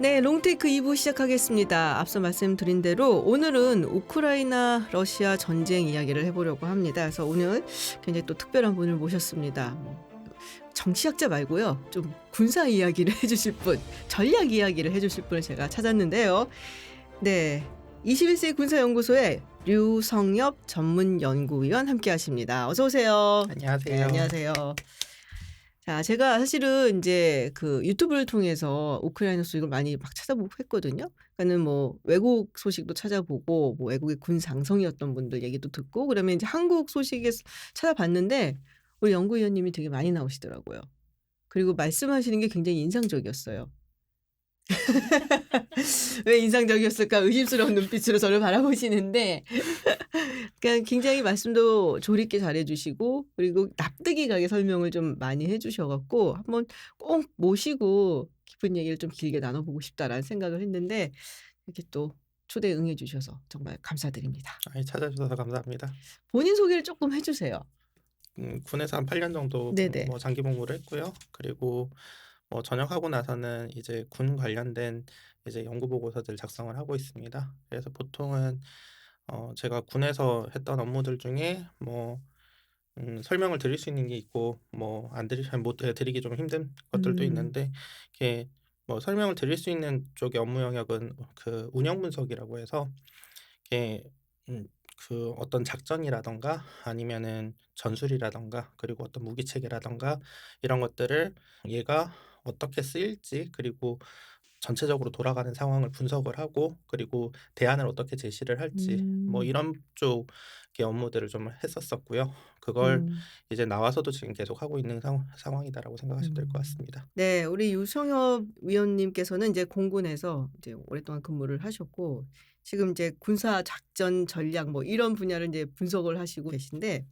네, 롱테이크 2부 시작하겠습니다. 앞서 말씀드린 대로 오늘은 우크라이나 러시아 전쟁 이야기를 해보려고 합니다. 그래서 오늘 굉장히 또 특별한 분을 모셨습니다. 정치학자 말고요. 좀 군사 이야기를 해주실 분, 전략 이야기를 해주실 분을 제가 찾았는데요. 네, 21세기 군사연구소의 류성엽 전문연구위원 함께 하십니다. 어서 오세요. 안녕하세요. 네, 안녕하세요. 자, 제가 사실은 이제 그 유튜브를 통해서 우크라이나 소식을 많이 막 찾아보고 했거든요. 그러니까는 뭐 외국 소식도 찾아보고 뭐 외국의 군 장성이었던 분들 얘기도 듣고 그러면 이제 한국 소식에 찾아봤는데 우리 연구위원님이 되게 많이 나오시더라고요. 그리고 말씀하시는 게 굉장히 인상적이었어요. 왜 인상적이었을까 의심스러운 눈빛으로 저를 바라보시는데 그러니까 굉장히 말씀도 조리 있게 잘해주시고 그리고 납득이 가게 설명을 좀 많이 해주셔갖고 한번 꼭 모시고 깊은 얘기를 좀 길게 나눠보고 싶다라는 생각을 했는데 이렇게 또 초대 응해주셔서 정말 감사드립니다. 찾아주셔서 감사합니다. 본인 소개를 조금 해주세요. 군에서 한 8년 정도 네네. 장기 복무를 했고요. 그리고 전역하고 나서는 이제 군 관련된 이제 연구 보고서들 작성을 하고 있습니다. 그래서 보통은 제가 군에서 했던 업무들 중에 설명을 드릴 수 있는 게 있고 못 드리기 좀 힘든 것들도 음, 있는데, 이렇게 설명을 드릴 수 있는 쪽의 업무 영역은 그 운영 분석이라고 해서, 이게 그 어떤 작전이라든가 아니면은 전술이라든가 그리고 어떤 무기 체계라든가 이런 것들을 얘가 어떻게 쓰일지, 그리고 전체적으로 돌아가는 상황을 분석을 하고 그리고 대안을 어떻게 제시를 할지 음, 이런 쪽의 업무들을 좀 했었었고요. 그걸 음. 이제 나와서도 지금 계속 하고 있는 상황이다라고 생각하시면 될 것 음. 같습니다. 네, 우리 유성엽 위원님께서는 이제 공군에서 이제 오랫동안 근무를 하셨고 지금 이제 군사 작전 전략 뭐 이런 분야를 이제 분석을 하시고 계신데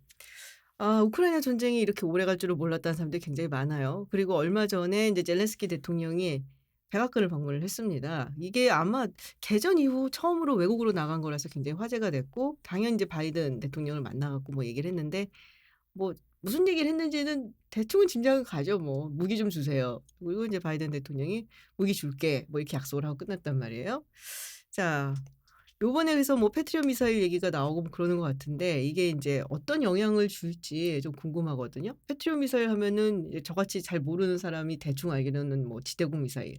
우크라이나 전쟁이 이렇게 오래 갈 줄을 몰랐다는 사람들이 굉장히 많아요. 그리고 얼마 전에 이제 젤렌스키 대통령이 백악관을 방문을 했습니다. 이게 아마 개전 이후 처음으로 외국으로 나간 거라서 굉장히 화제가 됐고 당연히 이제 바이든 대통령을 만나 갖고 뭐 얘기를 했는데 뭐 무슨 얘기를 했는지는 대충은 짐작은 가죠 뭐. "무기 좀 주세요." 그리고 이제 바이든 대통령이 "무기 줄게." 뭐 이렇게 약속을 하고 끝났단 말이에요. 자, 요번에 그래서 뭐 패트리엇 미사일 얘기가 나오고 뭐 그러는 것 같은데 이게 인제 어떤 영향을 줄지 좀 궁금하거든요. 패트리엇 미사일 하면은 이제 저같이 잘 모르는 사람이 대충 알기로는 뭐 지대공 미사일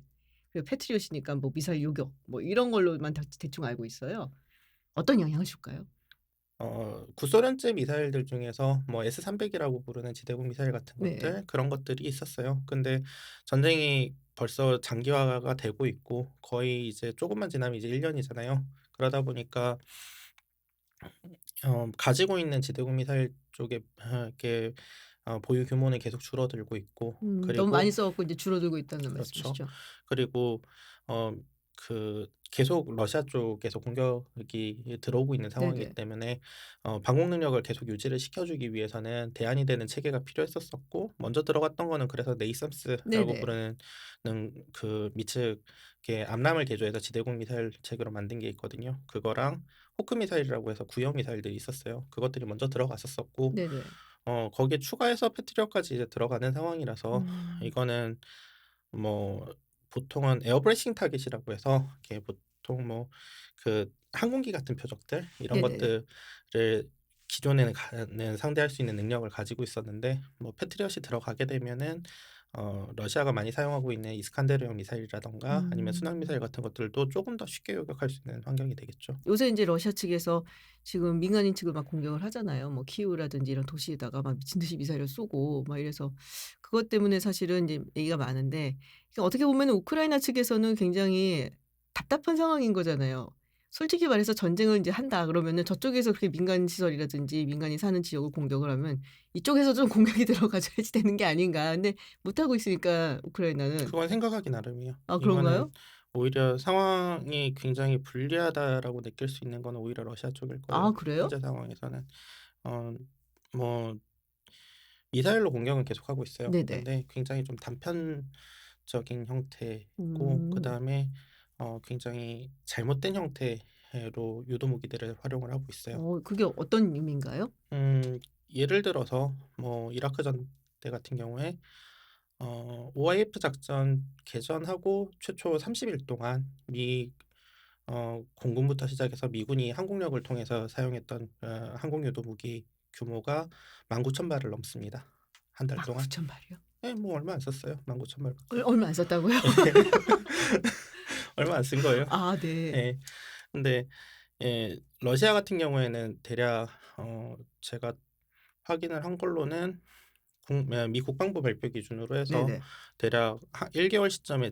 그리고 패트리엇이니까 뭐 미사일 요격 뭐 이런 걸로만 대충 알고 있어요. 어떤 영향을 줄까요? 구소련제 미사일들 중에서 S-300이라고 부르는 지대공 미사일 같은 네. 것들, 그런 것들이 있었어요. 근데 전쟁이 벌써 장기화가 되고 있고 거의 이제 조금만 지나면 이제 1 년이잖아요. 그러다 보니까 가지고 있는 지대공 미사일 쪽에 이렇게 보유 규모는 계속 줄어들고 있고, 너무 많이 그리고 써 갖고 인제 줄어들고 있다는 그렇죠. 말씀이시죠? 그리고 계속 러시아 쪽에서 공격이 들어오고 있는 상황이기 네네. 때문에 방공 능력을 계속 유지를 시켜주기 위해서는 대안이 되는 체계가 필요했었었고, 먼저 들어갔던 거는 그래서 네이삼스라고 네네. 부르는 그 미측의 암람을 개조해서 지대공 미사일 체계로 만든 게 있거든요. 그거랑 호크 미사일이라고 해서 구형 미사일들이 있었어요. 그것들이 먼저 들어갔었었고, 네네. 거기에 추가해서 패트리어트까지 이제 들어가는 상황이라서, 음. 이거는 뭐 보통은 에어브레싱 타깃이라고 해서, 이게 보통 그 항공기 같은 표적들 이런 네네네. 것들을 기존에는 상대할 수 있는 능력을 가지고 있었는데, 패트리엇이 들어가게 되면은 러시아가 많이 사용하고 있는 이스칸데르형 미사일이라든가 아니면 순항 미사일 음. 같은 것들도 조금 더 쉽게 요격할 수 있는 환경이 되겠죠. 요새 인제 러시아 측에서 지금 민간인 측을 막 공격을 하잖아요. 뭐 키이우라든지 이런 도시에다가 막 미친 듯이 미사일을 쏘고 막 이래서 그것 때문에 사실은 인제 얘기가 많은데 이게 어떻게 보면은 우크라이나 측에서는 굉장히 답답한 상황인 거잖아요. 솔직히 말해서 "전쟁을 인제 한다." 그러면은 저쪽에서 그렇게 민간 시설이라든지 민간이 사는 지역을 공격을 하면 이쪽에서 좀 공격이 들어가줘야지 되는 게 아닌가. 근데 못하고 있으니까 우크라이나는. 그건 생각하기 나름이에요. 아, 이거는 그런가요? 오히려 상황이 굉장히 불리하다라고 느낄 수 있는 거는 오히려 러시아 쪽일 아, 거예요, 그래요? 현재 상황에서는. 어 뭐 미사일로 공격은 계속하고 있어요. 네네. 근데 굉장히 좀 단편적인 형태고, 음. 그다음에 굉장히 잘못된 형태로 유도 무기들을 활용을 하고 있어요. 그게 어떤 의미인가요? 예를 들어서 이라크 전대 같은 경우에 OIF 작전 개전하고 최초 30일 동안 공군부터 시작해서 미군이 항공력을 통해서 사용했던 항공유도 무기 규모가 19,000발을 넘습니다. 한 달 동안. 19,000 발이요? 예, 뭐 얼마 안 썼어요. 19,000발밖에. 얼마 안 썼다고요? 얼마 안 쓴 거예요. 아 네. 예. 근데 러시아 같은 경우에는 대략 제가 확인을 한 걸로는 미 국방부 발표 기준으로 해서 네네. 대략 1개월 시점에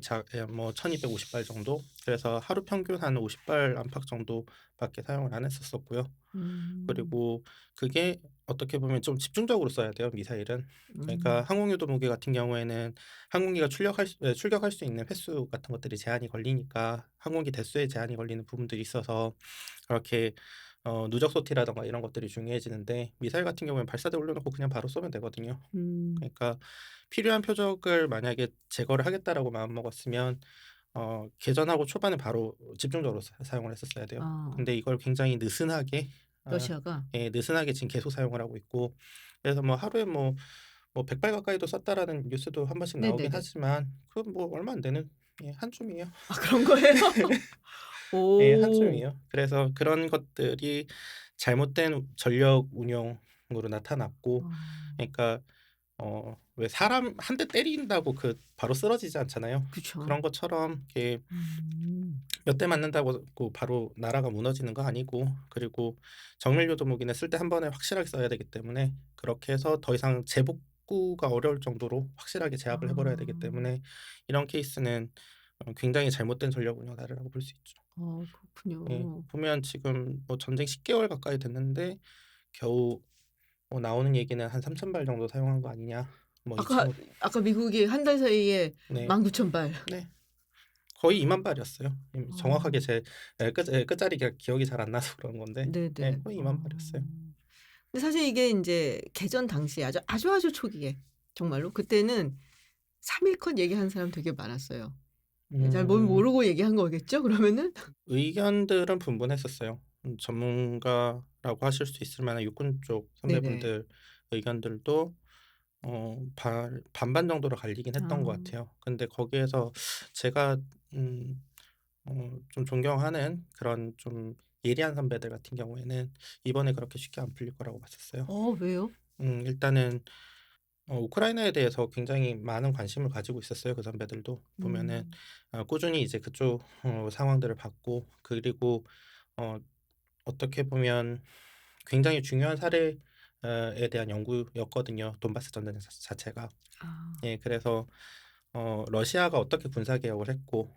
뭐 1250발 정도, 그래서 하루 평균 한 50발 안팎 정도밖에 사용을 안 했었었고요. 음. 그리고 그게 어떻게 보면 좀 집중적으로 써야 돼요, 미사일은. 그러니까 음. 항공유도 무기 같은 경우에는 항공기가 출격할 수 있는 횟수 같은 것들이 제한이 걸리니까 항공기 대수에 제한이 걸리는 부분들이 있어서 그렇게 누적 소티라든가 이런 것들이 중요해지는데, 미사일 같은 경우에는 발사대 올려놓고 그냥 바로 쏘면 되거든요. 음. 그러니까 필요한 표적을 만약에 제거를 하겠다라고 마음먹었으면 개전하고 초반에 바로 집중적으로 사용을 했었어야 돼요. 아 근데 이걸 굉장히 느슨하게 어, 러시아가? 느슨하게 지금 계속 사용을 하고 있고, 그래서 뭐 하루에 뭐 100발 가까이도 썼다라는 뉴스도 한 번씩 나오긴 네네네. 하지만 그건 뭐 얼마 안 되는 한 줌이에요. 아 그런 거예요? 예, 한 오. 줌이에요. 그래서 그런 것들이 잘못된 전력 운용으로 나타났고, 아 그러니까 왜 사람 한 대 때린다고 바로 쓰러지지 않잖아요. 그쵸. 그런 것처럼 이렇게 음. 몇 대 맞는다고 바로 나라가 무너지는 거 아니고, 그리고 정밀요도 무기는 쓸 때 한 번에 확실하게 써야 되기 때문에 그렇게 해서 더 이상 재복구가 어려울 정도로 확실하게 제압을 해버려야 되기 아. 때문에 이런 케이스는 굉장히 잘못된 전력 운영 사례라고 볼 수 있죠. 예, 그렇군요. 보면 지금 뭐 전쟁 10개월 가까이 됐는데 겨우 뭐 나오는 얘기는 한 3,000발 정도 사용한 거 아니냐, 뭐 이 아까 친구. 아까 미국이 한 달 사이에 네, 19,000 발. 네, 거의 2만 발이었어요. 정확하게 아 제 끝자리가 기억이 잘 안 나서 그런 건데, 예, 네네. 거의 2만 발이었어요. 근데 사실 이게 인제 개전 당시에 아주 초기에 정말로 그때는 3 일컷 얘기하는 사람 되게 많았어요. 잘 뭘 음, 모르고 얘기한 거겠죠 그러면은? 의견들은 분분했었어요. 전문가라고 하실 수 있을 만한 육군 쪽 네네. 선배분들 의견들도 반반 정도로 갈리긴 했던 것 아. 같아요. 근데 거기에서 제가 음 좀 존경하는 그런 좀 예리한 선배들 같은 경우에는 이번에 그렇게 쉽게 안 풀릴 거라고 봤었어요. 왜요? 일단은 우크라이나에 대해서 굉장히 많은 관심을 가지고 있었어요. 그 선배들도 보면은 음. 꾸준히 이제 그쪽 상황들을 봤고, 그리고 어 어떻게 보면 굉장히 중요한 사례에 대한 연구였거든요, 돈바스 전쟁 자체가. 아. 예, 그래서 러시아가 어떻게 군사 개혁을 했고,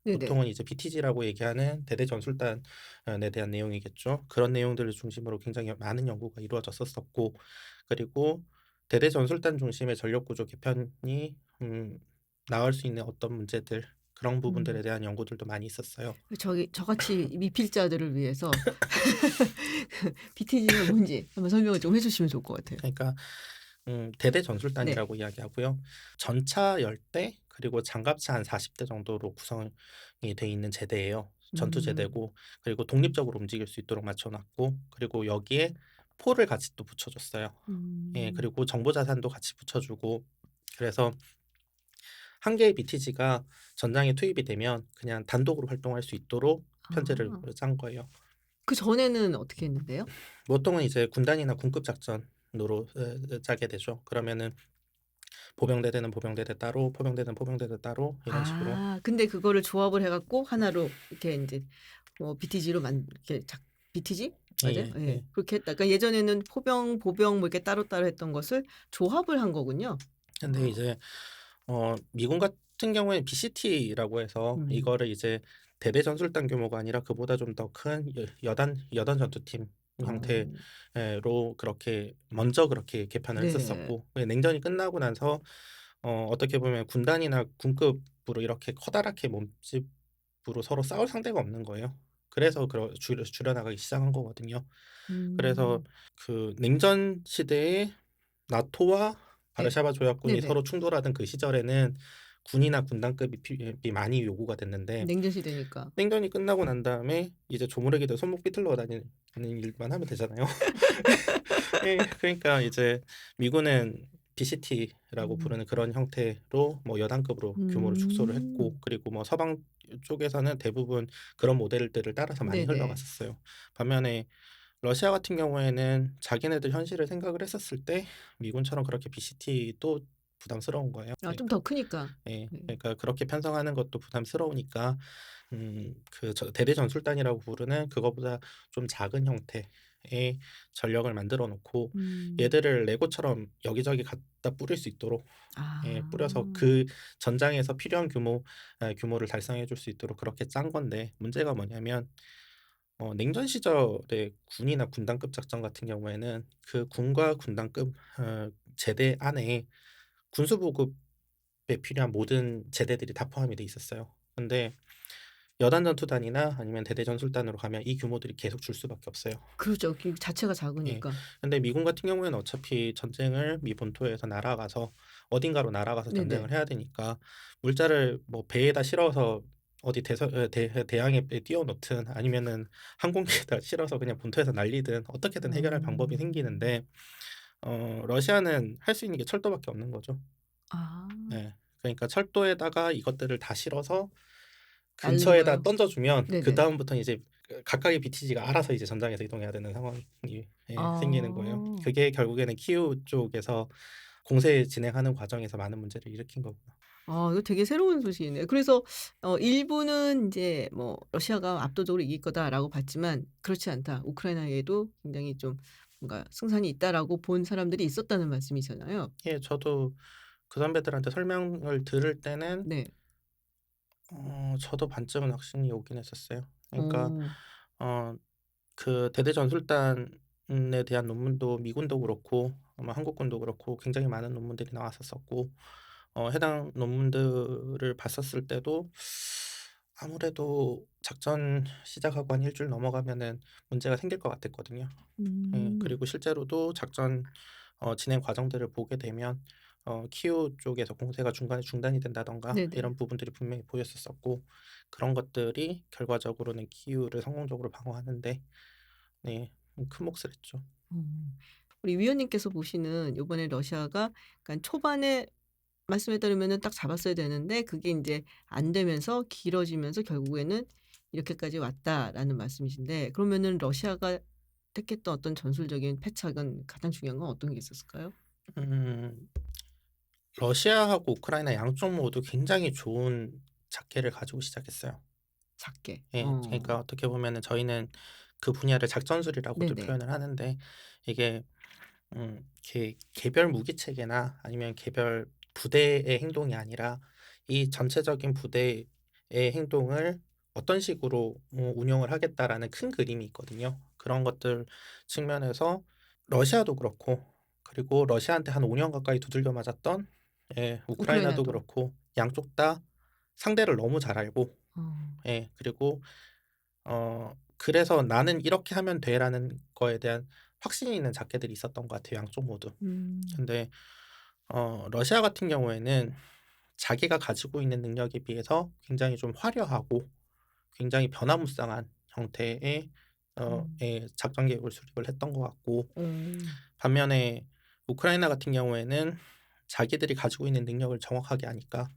네네. 보통은 이제 BTG라고 얘기하는 대대 전술단에 대한 내용이겠죠. 그런 내용들을 중심으로 굉장히 많은 연구가 이루어졌었고, 그리고 대대 전술단 중심의 전력 구조 개편이 나을 수 있는 어떤 문제들, 그런 부분들에 음. 대한 연구들도 많이 있었어요. 저같이 미필자들을 위해서 BTG가 뭔지 한번 설명을 좀 해 주시면 좋을 것 같아요. 그러니까 대대 네. 전술단이라고 이야기하고요. 전차 10대 그리고 장갑차 한 40대 정도로 구성이 돼 있는 제대예요. 전투 음. 제대고, 그리고 독립적으로 움직일 수 있도록 맞춰 놨고, 그리고 여기에 포를 같이 또 붙여 줬어요. 예, 음. 그리고 정보 자산도 같이 붙여 주고, 그래서 한 개의 BTG가 전장에 투입이 되면 그냥 단독으로 활동할 수 있도록 편제를 아. 짠 거예요. 그전에는 어떻게 했는데요? 보통은 이제 군단이나 군급 작전으로 짜게 되죠. 그러면은 보병대대는 보병대대 따로, 포병대는 포병대대 따로, 이런 식으로. 근데 그거를 조합을 해 갖고 하나로 이렇게 인제 BTG로 이렇게 BTG? 맞아요? 예예. 예. 예. 예. 그렇게 했다. 그러니까 예전에는 포병, 보병 뭐 이렇게 따로따로 했던 것을 조합을 한 거군요. 근데 아. 이제 미군 같은 경우에는 BCT라고 해서 음. 이거를 이제 대대 전술단 규모가 아니라 그보다 좀 더 큰 여단 전투팀 어. 형태로 그렇게 먼저 그렇게 개편을 네. 했었었고, 냉전이 끝나고 나서 어떻게 보면 군단이나 군급으로 이렇게 커다랗게 몸집으로 서로 싸울 상대가 없는 거예요. 그래서 줄여나가기 시작한 거거든요. 그래서 음. 그 냉전 시대에 나토와 네. 바르샤바 조약군이 네네. 서로 충돌하던 그 시절에는 군이나 군단급이 많이 요구가 됐는데, 냉전 시대니까. 냉전이 끝나고 난 다음에 이제 조무래기들 손목 비틀러 다니는 일만 하면 되잖아요. 예, 그러니까 이제 미군은 BCT라고 음. 부르는 그런 형태로 뭐 여단급으로 규모를 축소를 했고, 음. 그리고 뭐 서방 쪽에서는 대부분 그런 모델들을 따라서 많이 네네. 흘러갔었어요. 반면에 러시아 같은 경우에는 자기네들 현실을 생각을 했었을 때 미군처럼 그렇게 BCT도 부담스러운 거예요. 아 좀 그러니까 더 크니까. 예. 네. 그러니까 그렇게 편성하는 것도 부담스러우니까 그 대대 전술단이라고 부르는 그거보다 좀 작은 형태의 전력을 만들어 놓고 음. 얘들을 레고처럼 여기저기 갖다 뿌릴 수 있도록 예 뿌려서 아. 그 전장에서 필요한 규모를 달성해 줄 수 있도록 그렇게 짠 건데, 문제가 뭐냐면 냉전 시절의 군이나 군단급 작전 같은 경우에는 그 군과 군단급 제대 안에 군수 보급에 필요한 모든 제대들이 다 포함이 돼 있었어요. 근데 여단 전투단이나 아니면 대대 전술단으로 가면 이 규모들이 계속 줄 수밖에 없어요. 그렇죠. 그 자체가 예. 작으니까. 근데 미군 같은 경우에는 어차피 전쟁을 미 본토에서 날아가서 어딘가로 날아가서 네네. 전쟁을 해야 되니까 물자를 뭐 배에다 실어서 어디 대양에 띄워 놓든 아니면은 항공기에다 실어서 그냥 본토에서 날리든 어떻게든 해결할 방법이 음. 생기는데, 러시아는 할 수 있는 게 철도밖에 없는 거죠. 아. 예. 그러니까 철도에다가 이것들을 다 실어서 날리는 근처에다 거요? 던져 주면 네네. 그다음부터는 이제 각각의 BTG가 알아서 이제 전장에서 이동해야 되는 상황이 생기는 거예요. 아. 그게 결국에는 키이우 쪽에서 공세 진행하는 과정에서 많은 문제를 일으킨 거고요. 아 이거 되게 새로운 소식이네요. 그래서 일부는 인제 뭐 '러시아가 압도적으로 이길 거다.'라고 봤지만 그렇지 않다. 우크라이나에도 굉장히 좀 뭔가 '승산이 있다.'라고 본 사람들이 있었다는 말씀이잖아요. 예, 저도 그 선배들한테 설명을 들을 때는 네. 저도 반쯤은 확신이 오긴 했었어요. 그러니까 어. 어 그 대대 전술단에 대한 논문도 미군도 그렇고 아마 한국군도 그렇고 굉장히 많은 논문들이 나왔었었고, 해당 논문들을 봤었을 때도 아무래도 작전 시작하고 한 일 주일 넘어가면은 문제가 생길 것 같았거든요. 예. 음. 그리고 실제로도 작전 진행 과정들을 보게 되면 키우 쪽에서 공세가 중간에 중단이 된다든가 네네. 이런 부분들이 분명히 보였었었고, 그런 것들이 결과적으로는 키우를 성공적으로 방어하는 데 네 큰 몫을 했죠. 우리 위원님께서 보시는 요번에 러시아가 그러니까 초반에 말씀에 따르면은 딱 잡았어야 되는데 그게 인제 안 되면서 길어지면서 결국에는 "이렇게까지 왔다."라는 말씀이신데 그러면은 러시아가 택했던 어떤 전술적인 패착은 가장 중요한 건 어떤 게 있었을까요? 음 러시아하고 우크라이나 양쪽 모두 굉장히 좋은 자계를 가지고 시작했어요. 작게. 예. 그러니까 어떻게 보면은 저희는 그 분야를 작전술이라고들 네네. 표현을 하는데, 이게 개별 무기 체계나 아니면 개별 부대의 행동이 아니라 이 전체적인 부대의 행동을 어떤 식으로 운영을 하겠다라는 큰 그림이 있거든요. 그런 것들 측면에서 러시아도 그렇고, 그리고 러시아한테 한 5년 가까이 두들겨 맞았던 예 우크라이나도 우크라이나도. 그렇고, 양쪽 다 상대를 너무 잘 알고, 어. 예 그리고 그래서 '나는 이렇게 하면 돼.'라는 거에 대한 확신이 있는 작가들이 있었던 것 같아요, 양쪽 모두. 음. 근데 러시아 같은 경우에는 자기가 가지고 있는 능력에 비해서 굉장히 좀 화려하고 굉장히 변화무쌍한 형태의 음. 작전 계획을 수립을 했던 것 같고, 어. 반면에 우크라이나 같은 경우에는 자기들이 가지고 있는 능력을 정확하게 아니까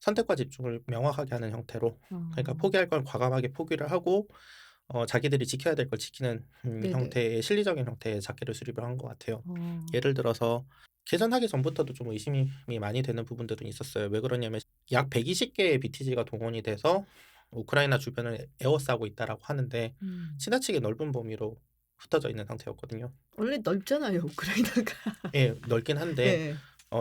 선택과 집중을 명확하게 하는 형태로, 그러니까 아. 포기할 건 과감하게 포기를 하고 자기들이 지켜야 될 걸 지키는 네네. 형태의 실리적인 형태의 작계를 수립을 한 것 같아요. 어. 예를 들어서 개전하기 전부터도 좀 의심이 많이 되는 부분들은 있었어요. 왜 그러냐면 약 120 개의 BTG가 동원이 돼서 우크라이나 주변을 에워싸고 있다라고 하는데 음. 지나치게 넓은 범위로 흩어져 있는 상태였거든요. 원래 넓잖아요, 우크라이나가. 예, 넓긴 한데 예.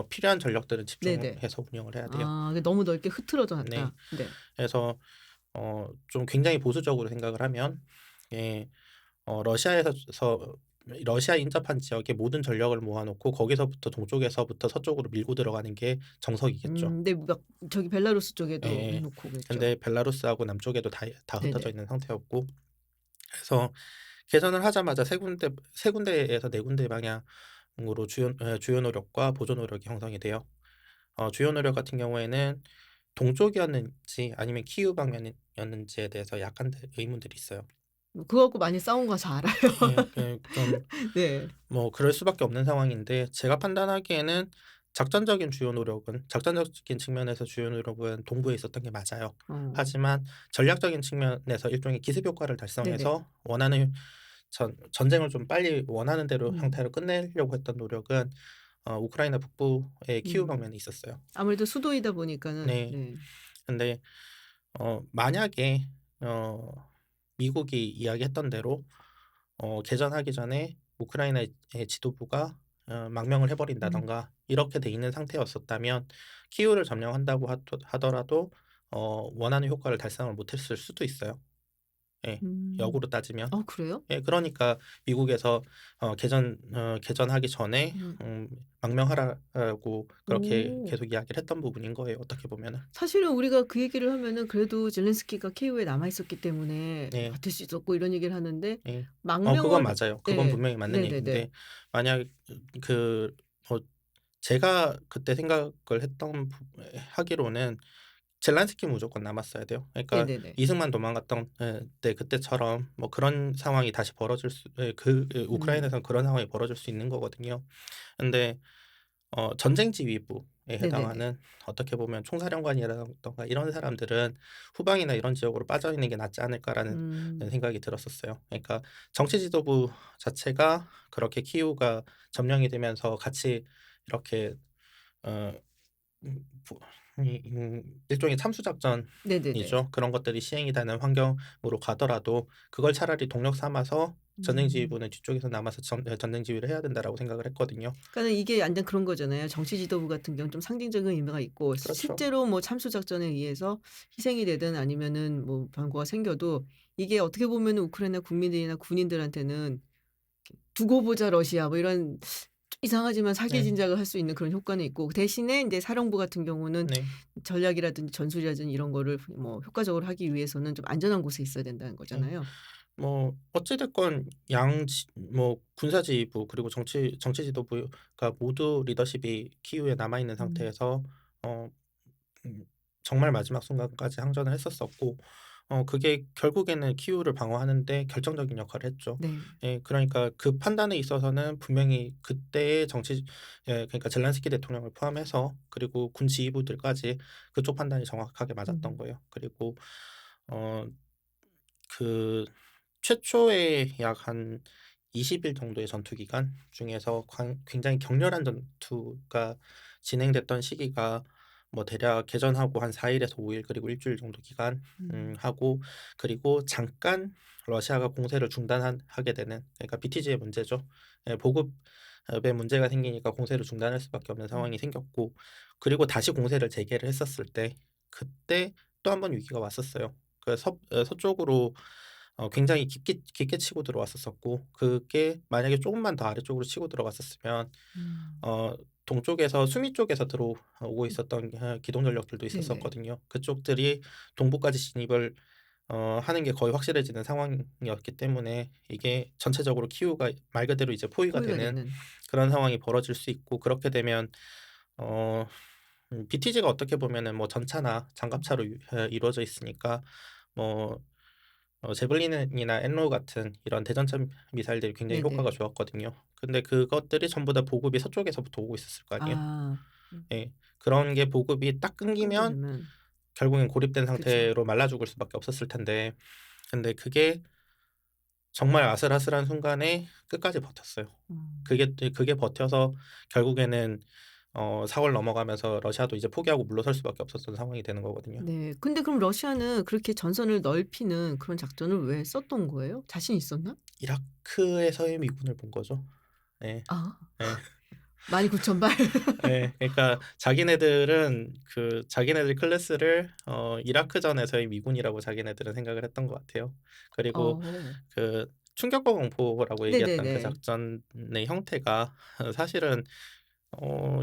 필요한 전력들은 네네. 집중해서 운영을 해야 돼요. 아 그 너무 넓게 흐트러져 네. 놨다. 네. 그래서 좀 굉장히 보수적으로 생각을 하면 예 러시아 인접한 지역에 모든 전력을 모아 놓고 거기서부터 동쪽에서부터 서쪽으로 밀고 들어가는 게 정석이겠죠. 근데 막 저기 벨라루스 쪽에도 해 예예. 놓고 그랬죠. 근데 벨라루스하고 남쪽에도 다 흩어져 네네. 있는 상태였고, 그래서 개전을 하자마자 세 군데에서 네 군데 방향으로 주요 노력과 보조 노력이 형성이 돼요. 주요 노력 같은 경우에는 동쪽이었는지 아니면 키우 방면이었는지에 대해서 약간 의문들이 있어요. 그거 갖고 많이 싸운 거 잘 알아요. 예. 좀 네. 뭐 그럴 수밖에 없는 상황인데, 제가 판단하기에는 작전적인 측면에서 주요 노력은 동부에 있었던 게 맞아요. 어. 하지만 전략적인 측면에서 일종의 기습 효과를 네네. 달성해서 원하는 전쟁을 좀 빨리 원하는 대로 음. 형태로 끝내려고 했던 노력은 우크라이나 북부의 키우 음. 방면에 있었어요. 아무래도 수도이다 보니까는 네. 네. 근데 만약에 어 미국이 이야기했던 대로 개전하기 전에 우크라이나의 지도부가 망명을 해 음. 버린다든가 이렇게 돼 있는 상태였었다면 키이우를 점령한다고 하더라도 원하는 효과를 달성을 못했을 수도 있어요. 예. 음. 역으로 따지면. 그래요? 예, 그러니까 미국에서 개전하기 전에 음. 망명하라고 그렇게 오. 계속 이야기를 했던 부분인 거예요, 어떻게 보면은. 사실은 우리가 그 얘기를 하면은 그래도 젤렌스키가 키이우에 남아 있었기 때문에 네. 버틸 수 있었고 이런 얘기를 하는데 예. 그건 망명을 맞아요. 그건 네. 분명히 맞는 네네네. 얘기인데 만약 그 뭐 제가 그때 생각을 했던 하기로는 젤란스키 무조건 남았어야 돼요. 그러니까 네네네. 이승만 도망갔던 때 그때처럼 뭐 그런 상황이 다시 벌어질 수 음. 우크라이나에서는 그런 상황이 벌어질 수 있는 거거든요. 근데 전쟁 지휘부에 네네네. 해당하는 어떻게 보면 총사령관이라든가 이런 사람들은 '후방이나 이런 지역으로 빠져 있는 게 낫지 않을까.'라는 음. 생각이 들었었어요. 그러니까 정치 지도부 자체가 그렇게 키이우가 점령이 되면서 같이 이렇게 어 부 일종의 참수 네네네. 작전이죠. 그런 것들이 시행이 되는 환경으로 가더라도 그걸 차라리 동력 삼아서 전쟁 음. 지휘부는 뒤쪽에서 남아서 전쟁 지휘를 해야 된다라고 생각을 했거든요. 그러니까는 이게 완전 그런 거잖아요. 정치 지도부 같은 경우는 좀 상징적인 의미가 있고 그렇죠. 실제로 뭐 참수 작전에 의해서 희생이 되든 아니면은 뭐 변고가 생겨도 이게 어떻게 보면은 우크라이나 국민들이나 군인들한테는 '두고 보자 러시아.' 뭐 이런 이상하지만 사기 네. 진작을 할 수 있는 그런 효과는 있고 대신에 인제 사령부 같은 경우는 네. 전략이라든지 전술이라든지 이런 거를 뭐 효과적으로 하기 위해서는 좀 안전한 곳에 있어야 된다는 네. 거잖아요. 뭐 어찌 됐건 군사 지휘부 그리고 정치 지도부가 모두 리더십이 키이우에 남아 있는 음. 상태에서 어 음 정말 마지막 순간까지 항전을 했었었고 그게 결국에는 키이우를 방어하는 데 결정적인 역할을 했죠. 네. 예, 그러니까 그 판단에 있어서는 분명히 그때의 그러니까 젤렌스키 대통령을 포함해서 그리고 군 지휘부들까지 그쪽 판단이 정확하게 맞았던 음. 거예요. 그리고 어 그 최초의 약 한 20일 정도의 전투 기간 중에서 굉장히 격렬한 전투가 진행됐던 시기가 뭐 대략 개전하고 한 4 일에서 5일 그리고 일 주일 정도 기간 음. 하고 그리고 잠깐 러시아가 공세를 하게 되는 그러니까 BTG의 문제죠. 예, 보급에 문제가 생기니까 공세를 중단할 수밖에 없는 상황이 음. 생겼고 그리고 다시 공세를 재개를 했었을 때 그때 또 한 번 위기가 왔었어요. 서쪽으로 굉장히 깊게 치고 들어왔었었고 그게 만약에 조금만 더 아래쪽으로 치고 들어갔었으면 음. 어 동쪽에서 수미 쪽에서 들어오고 있었던 기동 전력들도 네네. 있었었거든요. 그쪽들이 동부까지 진입을 하는 게 거의 확실해지는 상황이었기 때문에 이게 전체적으로 키우가 말 그대로 이제 포위가 포위가 되는 되는. 그런 상황이 벌어질 수 있고 그렇게 되면 어 BTG가 어떻게 보면은 뭐 전차나 음. 장갑차로 이루어져 있으니까 뭐 제블린이나 엔로우 같은 이런 대전차 미사일들이 굉장히 효과가 네네. 좋았거든요. 근데 그것들이 전부 다 보급이 서쪽에서부터 오고 있었을 거 아니에요. 아. 음. 예. 그런 게 보급이 딱 끊기면 끊겨지면 결국엔 고립된 그쵸. 상태로 말라 죽을 수밖에 없었을 텐데 근데 그게 정말 아슬아슬한 순간에 끝까지 버텼어요. 음. 그게 버텨서 결국에는 4월 넘어가면서 러시아도 이제 포기하고 물러설 수밖에 없었던 상황이 되는 거거든요. 네. 근데 그럼 러시아는 그렇게 전선을 넓히는 그런 작전을 왜 썼던 거예요? 자신 있었나? 이라크에서의 미군을 본 거죠. 예. 아. 예. 120,000 발. 예. 그러니까 자기네들 클래스를 이라크전에서의 미군이라고 자기네들은 생각을 했던 것 같아요. 그리고 어. 그 충격과 공포라고 얘기했던 그 네네네. 작전의 형태가 사실은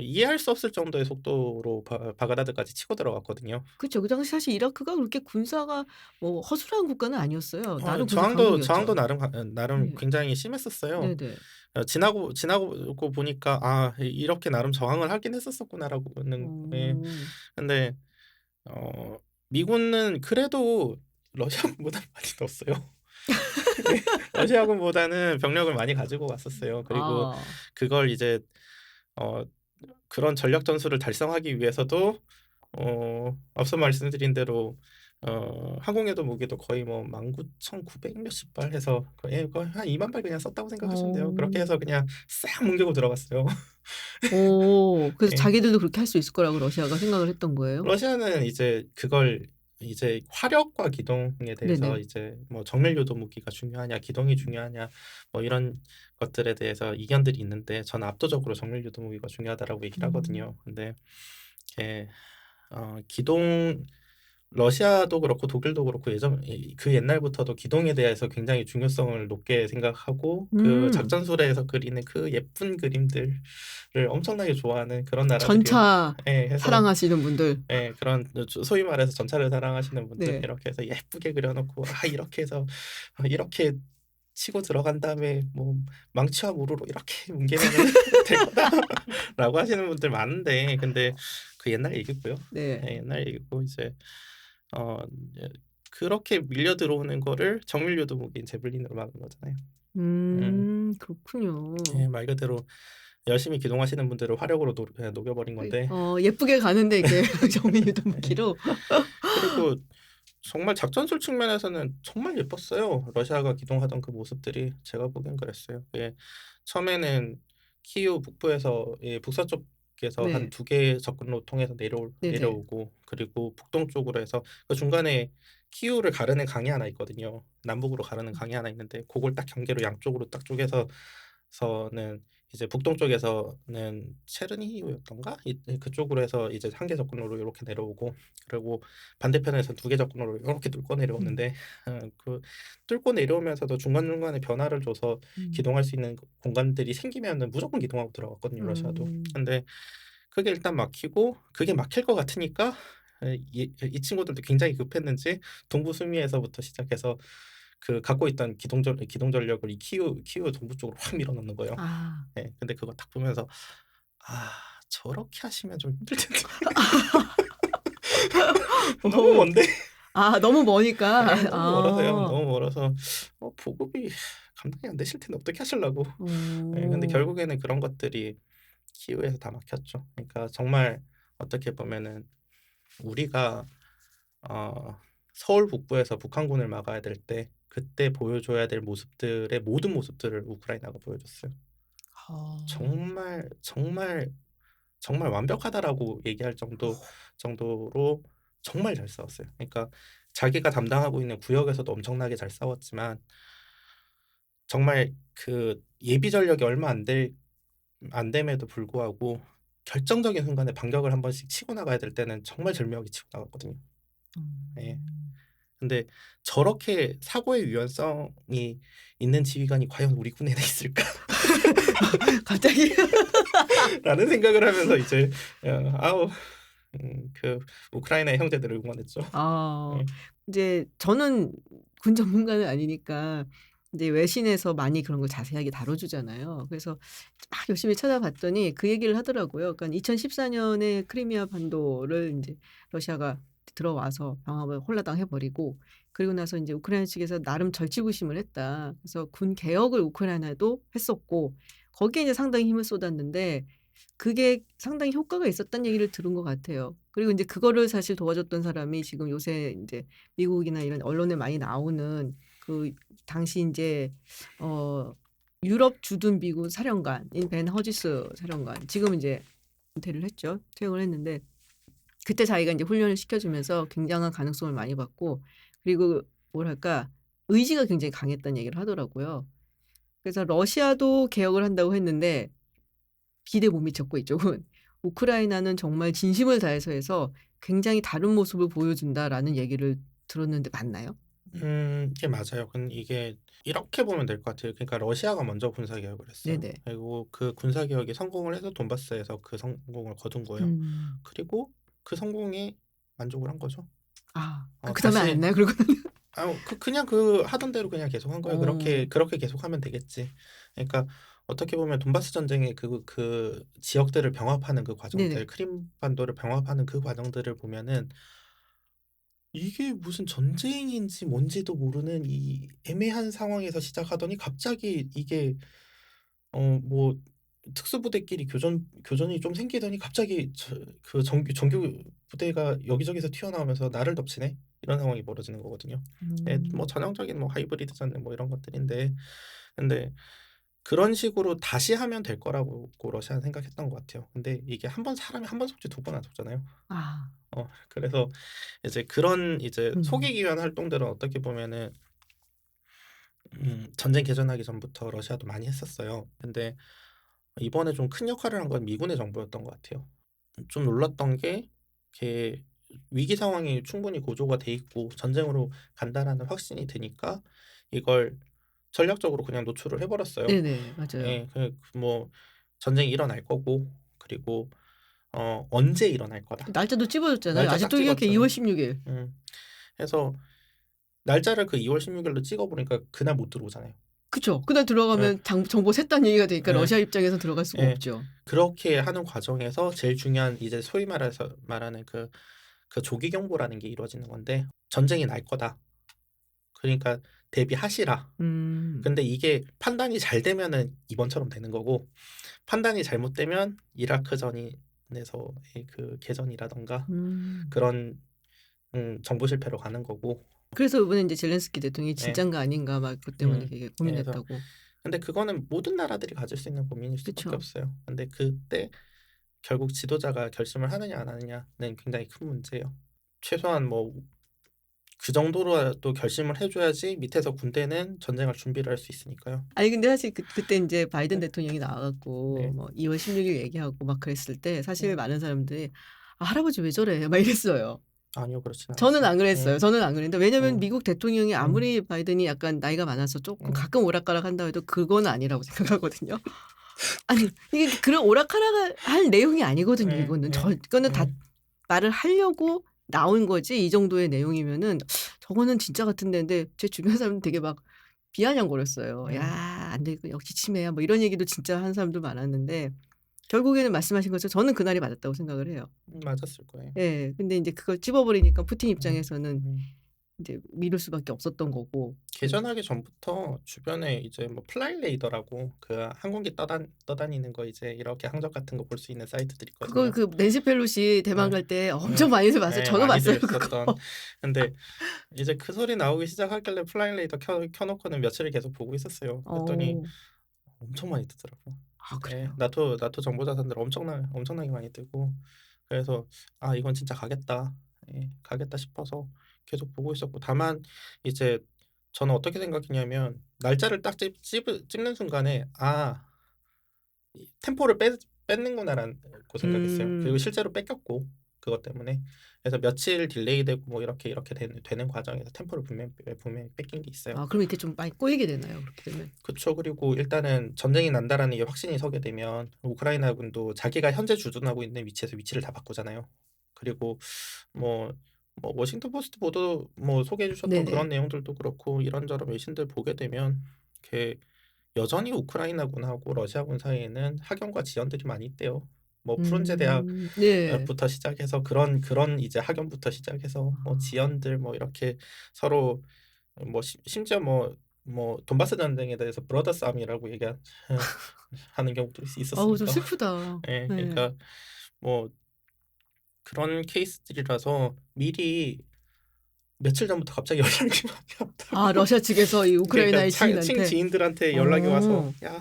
이해할 수 없을 정도의 속도로 바그다드까지 치고 들어갔거든요. 그쵸. 그 당시 사실 이라크가 그렇게 군사가 뭐 허술한 국가는 아니었어요. 나름 군사 저항도 강국이었죠. 나름 네. 굉장히 심했었어요. 네네. 지나고 보니까 '아 이렇게 나름 저항을 하긴 했었었구나.'라고는 예. 어. 근데 어 미군은 그래도 러시아군보다 많이 넣었어요. 예. 러시아군보다는 병력을 많이 가지고 왔었어요. 그리고 아. 그걸 이제 어 그런 전략 전술을 달성하기 위해서도 앞서 말씀드린 대로 항공여도 무기도 거의 뭐 19,900 몇십 발 해서 거의 한 2만 발 그냥 썼다고 생각하시면 돼요. 그렇게 어. 해서 그냥 싹 뭉개고 들어갔어요. 그래서 예. 자기들도 그렇게 할 수 있을 거라고 러시아가 생각을 했던 거예요? 러시아는 이제 그걸 이제 화력과 기동에 대해서 네네. 이제 뭐 정밀 유도 무기가 중요하냐, 기동이 중요하냐, 뭐 이런 것들에 대해서 이견들이 있는데 저는 압도적으로 정밀 유도 무기가 중요하다라고 얘기를 음. 하거든요. 근데 이게 기동 러시아도 그렇고 독일도 그렇고 그 옛날부터도 기동에 대해서 굉장히 중요성을 높게 생각하고 그 음. 작전술에서 그리는 그 예쁜 그림들을 엄청나게 좋아하는 그런 나라들이요. 전차 예, 해서 사랑하시는 분들. 예, 그런 소위 말해서 전차를 사랑하시는 분들 네. 이렇게 해서 예쁘게 그려 놓고 이렇게 해서 이렇게 치고 들어간 다음에 뭐 "망치와 무르로 이렇게 뭉개면은 될 거다."라고 하시는 분들 많은데 근데 그 옛날 얘기고요. 네. 예, 옛날 얘기고 이제 이제 그렇게 밀려 들어오는 거를 정밀 유도 무기인 제블린으로 막은 거잖아요. 음. 그렇군요. 예, 말 그대로 열심히 기동하시는 분들을 화력으로 그냥 녹여 버린 건데 예쁘게 가는데 이렇게 정밀 예. 유도무기로. 그리고 정말 작전술 측면에서는 정말 예뻤어요. 러시아가 기동하던 그 모습들이 제가 보기엔 그랬어요. 예. 처음에는 키이우 북부에서 북서쪽에서 한 네. 두 개의 접근로 통해서 네네. 내려오고 그리고 북동쪽으로 해서 그 중간에 키이우를 가르는 강이 하나 있거든요. 남북으로 가르는 강이 하나 있는데 고걸 딱 경계로 양쪽으로 딱 쪼개서는 이제 북동쪽에서는 체르니히우였던가? 그쪽으로 해서 이제 한 개 접근로로 요렇게 내려오고 그리고 반대편에서 두 개 접근로로 요렇게 뚫고 음. 내려오는데 그 뚫고 내려오면서도 중간중간에 변화를 줘서 음. 기동할 수 있는 공간들이 생기면은 무조건 기동하고 들어갔거든요, 러시아도. 음. 근데 그게 일단 막히고 그게 막힐 것 같으니까 이 친구들도 굉장히 급했는지 동부 수미에서부터 시작해서 그 갖고 있던 기동 전력을 이 키우 동부 쪽으로 확 밀어넣는 거예요. 아. 예. 근데 그거 딱 보면서 '아 저렇게 하시면 좀 힘들 텐데.' 너무 어. 먼데. 너무 머니까. 예. 너무 멀어서요. 아. 너무 멀어서 보급이 감당이 안 되실 텐데 어떻게 하시려고. 예. 근데 어. 결국에는 그런 것들이 키우에서 다 막혔죠. 그러니까 정말 어떻게 보면은 우리가 어 서울 북부에서 북한군을 막아야 될 때 그때 보여줘야 될 모습들의 모든 모습들을 우크라이나가 보여줬어요. 아. 정말, 정말, 정말 완벽하다라고 얘기할 정도로 정말 잘 싸웠어요. 그러니까 자기가 담당하고 있는 구역에서도 엄청나게 잘 싸웠지만 정말 그 예비 전력이 얼마 안 됨에도 불구하고 결정적인 순간에 반격을 한 번씩 치고 나가야 될 때는 정말 절묘하게 치고 나갔거든요. 예. 음. 근데 '저렇게 사고의 유연성이 있는 지휘관이 과연 우리 군에는 있을까?'라는 갑자기 생각을 하면서 이제 아우 그 우크라이나의 형제들을 응원했죠. 아. 예. 이제 저는 군 전문가는 아니니까 이제 외신에서 많이 그런 걸 자세하게 다뤄 주잖아요. 그래서 막 열심히 찾아봤더니 그 얘기를 하더라고요. 그러니까 2014 년에 크리미아 반도를 인제 러시아가 들어와서 병합을 홀라당 해 버리고 그리고 나서 인제 우크라이나 측에서 나름 절치부심을 했다. 그래서 군 개혁을 우크라이나도 했었고 거기에 이제 상당히 힘을 쏟았는데 그게 상당히 효과가 있었다는 얘기를 들은 것 같아요. 그리고 인제 그거를 사실 도와줬던 사람이 지금 요새 인제 미국이나 이런 언론에 많이 나오는 그 당시 인제 어 유럽 주둔 미군 사령관인 벤 허지스 사령관. 지금은 인제 은퇴를 했죠. 퇴역을 했는데 그때 자기가 인제 훈련을 시켜 주면서 굉장한 가능성을 많이 봤고 그리고 뭐랄까 의지가 굉장히 강했다는 얘기를 하더라고요. 그래서 러시아도 개혁을 한다고 했는데 기대에 못 미쳤고 이쪽은. 우크라이나는 정말 진심을 다해서 해서 굉장히 다른 모습을 보여준다라는 얘기를 들었는데 맞나요? 이게 맞아요. 이게 이렇게 보면 될 것 같아요. 그러니까 러시아가 먼저 군사 개혁을 했어요. 네네. 그리고 그 군사 개혁이 성공을 해서 돈바스에서 그 성공을 거둔 거예요. 음. 그리고 그 성공에 만족을 한 거죠. 그다음에 안 다시 했나요 그러고는? 그냥 그 하던 대로 그냥 계속한 거예요. 어. 그렇게 계속하면 되겠지. 그러니까 어떻게 보면 돈바스 전쟁의 그 지역들을 병합하는 그 과정들, 네네. 크림반도를 병합하는 그 과정들을 보면은 이게 무슨 전쟁인지 뭔지도 모르는 이 애매한 상황에서 시작하더니 갑자기 이게 뭐 특수부대끼리 교전이 좀 생기더니 갑자기 그 정규 부대가 여기저기서 튀어나오면서 나를 덮치네 이런 상황이 벌어지는 거거든요. 예, 뭐 음. 전형적인 뭐 하이브리드 전쟁 뭐 이런 것들인데 근데 그런 식으로 다시 하면 될 거라고 러시아는 생각했던 것 같아요. 근데 이게 한 번 사람이 한 번 속지 두 번 안 속잖아요. 아. 그래서 이제 그런 이제 음. 속이기 위한 활동들은 어떻게 보면은 전쟁 개전하기 전부터 러시아도 많이 했었어요. 근데 이번에 좀 큰 역할을 한 건 미군의 정보였던 것 같아요. 좀 놀랐던 게 이렇게 위기 상황이 충분히 고조가 돼 있고 전쟁으로 간다라는 확신이 드니까 이걸 전략적으로 그냥 노출을 해 버렸어요. 네네. 맞아요. 예. 뭐 전쟁이 일어날 거고 그리고 언제 일어날 거다. 날짜도 찝어줬잖아요. 날짜 딱 아직도 기억해. 2 월 찍었잖아요. 16 일. 음. 해서 날짜를 그 2월 16 일로 찍어 버리니까 그날 못 들어오잖아요. 그쵸. 그날 예. 들어가면 정보 샜다는 얘기가 되니까 예. 러시아 입장에선 들어갈 수가 예. 없죠. 그렇게 하는 과정에서 제일 중요한 이제 소위 말하는 그 조기 경보라는 게 이루어지는 건데 "전쟁이 날 거다. 그러니까 대비하시라." 음. 근데 이게 판단이 잘 되면은 이번처럼 되는 거고 판단이 잘못되면 이라크전에서의 그 개전이라든가 음. 그런 정보 실패로 가는 거고 그래서 이번에 인제 젤렌스키 대통령이 예. '진짠가 아닌가.' 막 그것 때문에 음. 되게 예 그래서 고민했다고. 근데 그거는 모든 나라들이 가질 수 있는 고민일 수밖에 그쵸. 없어요. 근데 그때 결국 지도자가 결심을 하느냐 안 하느냐는 굉장히 큰 문제예요. 최소한 뭐 그 정도로라도 결심을 해 줘야지 밑에서 군대는 전쟁할 준비를 할 수 있으니까요. 아니 근데 사실 그때 인제 바이든 네. 대통령이 나와 갖고 네. 뭐 2월 16일 얘기하고 막 그랬을 때 사실 네. 많은 사람들이 "아 할아버지 왜 저래?" 막 이랬어요. 아니요. 그렇진 저는 않았어요. 안 그랬어요. 예. 저는 안 그랬는데 왜냐면 음. 미국 대통령이 음. 아무리 바이든이 약간 나이가 많아서 쪼끔 음. 가끔 오락가락한다 해도 그건 아니라고 생각하거든요. 아니 이게 그런 오락가락을 할 내용이 아니거든요 예. 이거는. 예. 이거는 다 예. 말을 하려고 나온 거지 이 정도의 내용이면은 저거는 진짜 같은 데인데 제 주변 사람들 되게 막 비아냥거렸어요. "야 예. 안 되고 역시 치매야." 뭐 이런 얘기도 진짜 하는 사람도 많았는데 결국에는 말씀하신 것처럼 저는 그날이 맞았다고 생각을 해요. 맞았을 거예요. 예. 근데 인제 그걸 찝어 버리니까 푸틴 음. 입장에서는 음. 인제 미룰 수밖에 없었던 거고. 그래서 개전하기 전부터 주변에 이제 뭐 플라이 레이더라고 그 항공기 떠다니는 거 이제 이렇게 항적 같은 거 볼 수 있는 사이트들이 그거 있거든요. 그 낸시 펠로시 대만 예. 갈 때 예. 엄청 많이들 봤어요. 예. 저도 봤어요 많이들 썼던 그거. 근데 이제 그 소리 나오기 시작하길래 플라잉 레이더 켜 놓고는 며칠을 계속 보고 있었어요. 그랬더니 어. 엄청 많이 뜨더라고요. 아 예. 그래요? 나토 정보 자산들 엄청나게 많이 뜨고 그래서 '아 이건 진짜 가겠다.' 예. 가겠다 싶어서 계속 보고 있었고 다만 이제 저는 어떻게 생각했냐면 날짜를 딱 찝는 순간에 '아 이 템포를 뺏는구나.'라고 생각했어요. 그리고 음. 실제로 뺏겼고 그것 때문에. 그래서 며칠 딜레이되고 뭐 이렇게 되는 과정에서 템포를 분명히 뺏긴 게 있어요. 아 그럼 이렇게 좀 많이 꼬이게 되나요 그렇게 되면? 그쵸. 그리고 일단은 전쟁이 난다라는 게 확신이 서게 되면 우크라이나군도 자기가 현재 주둔하고 있는 위치에서 위치를 다 바꾸잖아요. 그리고 뭐 워싱턴 포스트 보도 뭐 소개해 주셨던 그런 네네. 내용들도 그렇고 이런저런 외신들 보게 되면 이렇게 여전히 우크라이나군하고 러시아군 사이에는 학연과 지연들이 많이 있대요. 뭐 푸른제 대학 네. 부터 시작해서 그런 이제 학연부터 시작해서 뭐 아. 지연들 뭐 이렇게 서로 뭐 심지어 뭐 돈바스 전쟁에 대해서 브러더스 아미라고 하는 경우도 어우 좀 있었으니까. 슬프다. 예. 네. 그러니까 뭐 그런 케이스들이라서 미리 며칠 전부터 갑자기 연락이 많이 아 왔다고. 러시아 측에서 이 그러니까 우크라이나의 지인한테 지인들한테 연락이 와서 어 "야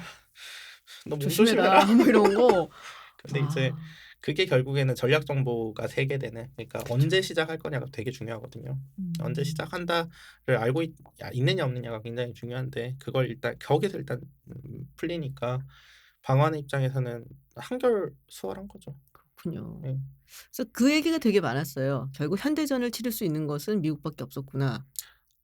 너 몸 조심해라." "조심해라." 뭐 이런 거. 근데 이제 아. 그게 결국에는 전략 정보가 세계되는 그러니까 언제 그쵸. 시작할 거냐가 되게 중요하거든요. 언제 음. 시작한다를 알고 있느냐 없느냐가 굉장히 중요한데 그걸 일단 거기서 일단 풀리니까 방어하는 입장에서는 한결 수월한 거죠. 그렇군요. 예. 그래서 그 얘기가 되게 많았어요. "결국 현대전을 치를 수 있는 것은 미국밖에 없었구나."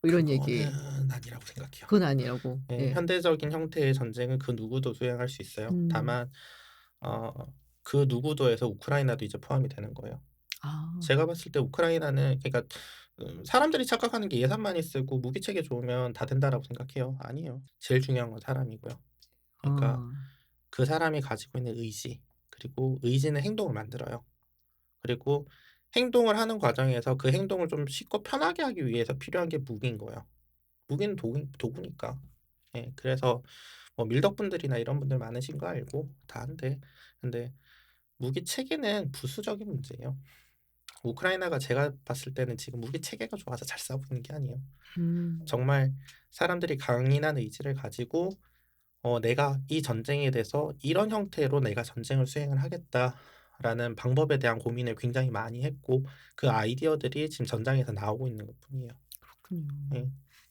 뭐 이런 얘기. 그거는 아니라고 생각해요. 그건 아니라고. 예. 예. 현대적인 형태의 전쟁은 그 누구도 수행할 수 있어요. 음. 다만 어 그 누구도에서 우크라이나도 이제 포함이 되는 거예요. 아. 제가 봤을 때 우크라이나는 그러니까 사람들이 착각하는 게 예산 많이 쓰고 무기 체계 좋으면 다 된다라고 생각해요. 아니에요. 제일 중요한 건 사람이고요. 그러니까 아. 그 사람이 가지고 있는 의지, 그리고 의지는 행동을 만들어요. 그리고 행동을 하는 과정에서 그 행동을 좀 쉽고 편하게 하기 위해서 필요한 게 무기인 거예요. 무기는 도구니까. 예. 그래서 뭐 밀덕분들이나 이런 분들 많으신 거 알고 다 한데, 근데 무기 체계는 부수적인 문제예요. 우크라이나가 제가 봤을 때는 지금 무기 체계가 좋아서 잘 싸우고 있는 게 아니에요. 음. 정말 사람들이 강인한 의지를 가지고 '내가 이 전쟁에 대해서 이런 형태로 내가 전쟁을 수행을 하겠다.'라는 방법에 대한 고민을 굉장히 많이 했고, 그 아이디어들이 지금 전장에서 나오고 있는 것뿐이에요. 그렇군요. 예.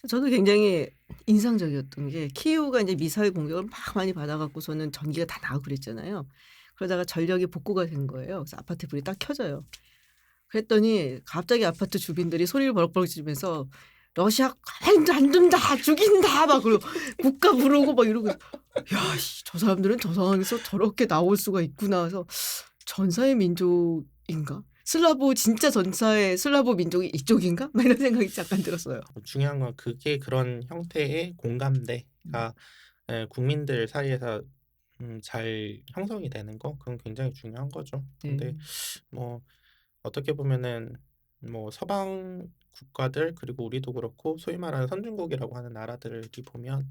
저도 굉장히 인상적이었던 게 키이우가 인제 미사일 공격을 막 많이 받아 갖고서는 전기가 다 나가고 그랬잖아요. 그러다가 전력이 복구가 된 거예요. 그래서 아파트에 불이 딱 켜져요. 그랬더니 갑자기 아파트 주민들이 소리를 버럭버럭 지르면서 "러시아 가만히 안 둔다. 죽인다." 막 그러고 국가 부르고 막 이러고 있어. '야 씨 저 사람들은 저 상황에서 저렇게 나올 수가 있구나.' 해서 '전사의 민족인가? 슬라브 진짜 전사의 슬라브 민족이 이쪽인가?' 막 이런 생각이 잠깐 들었어요. 중요한 건 그게 그런 형태의 음. 공감대가 국민들 사이에서 잘 형성이 되는 거, 그건 굉장히 중요한 거죠. 네. 근데 뭐 어떻게 보면은 뭐 서방 국가들, 그리고 우리도 그렇고 소위 말하는 선진국이라고 하는 나라들을 보면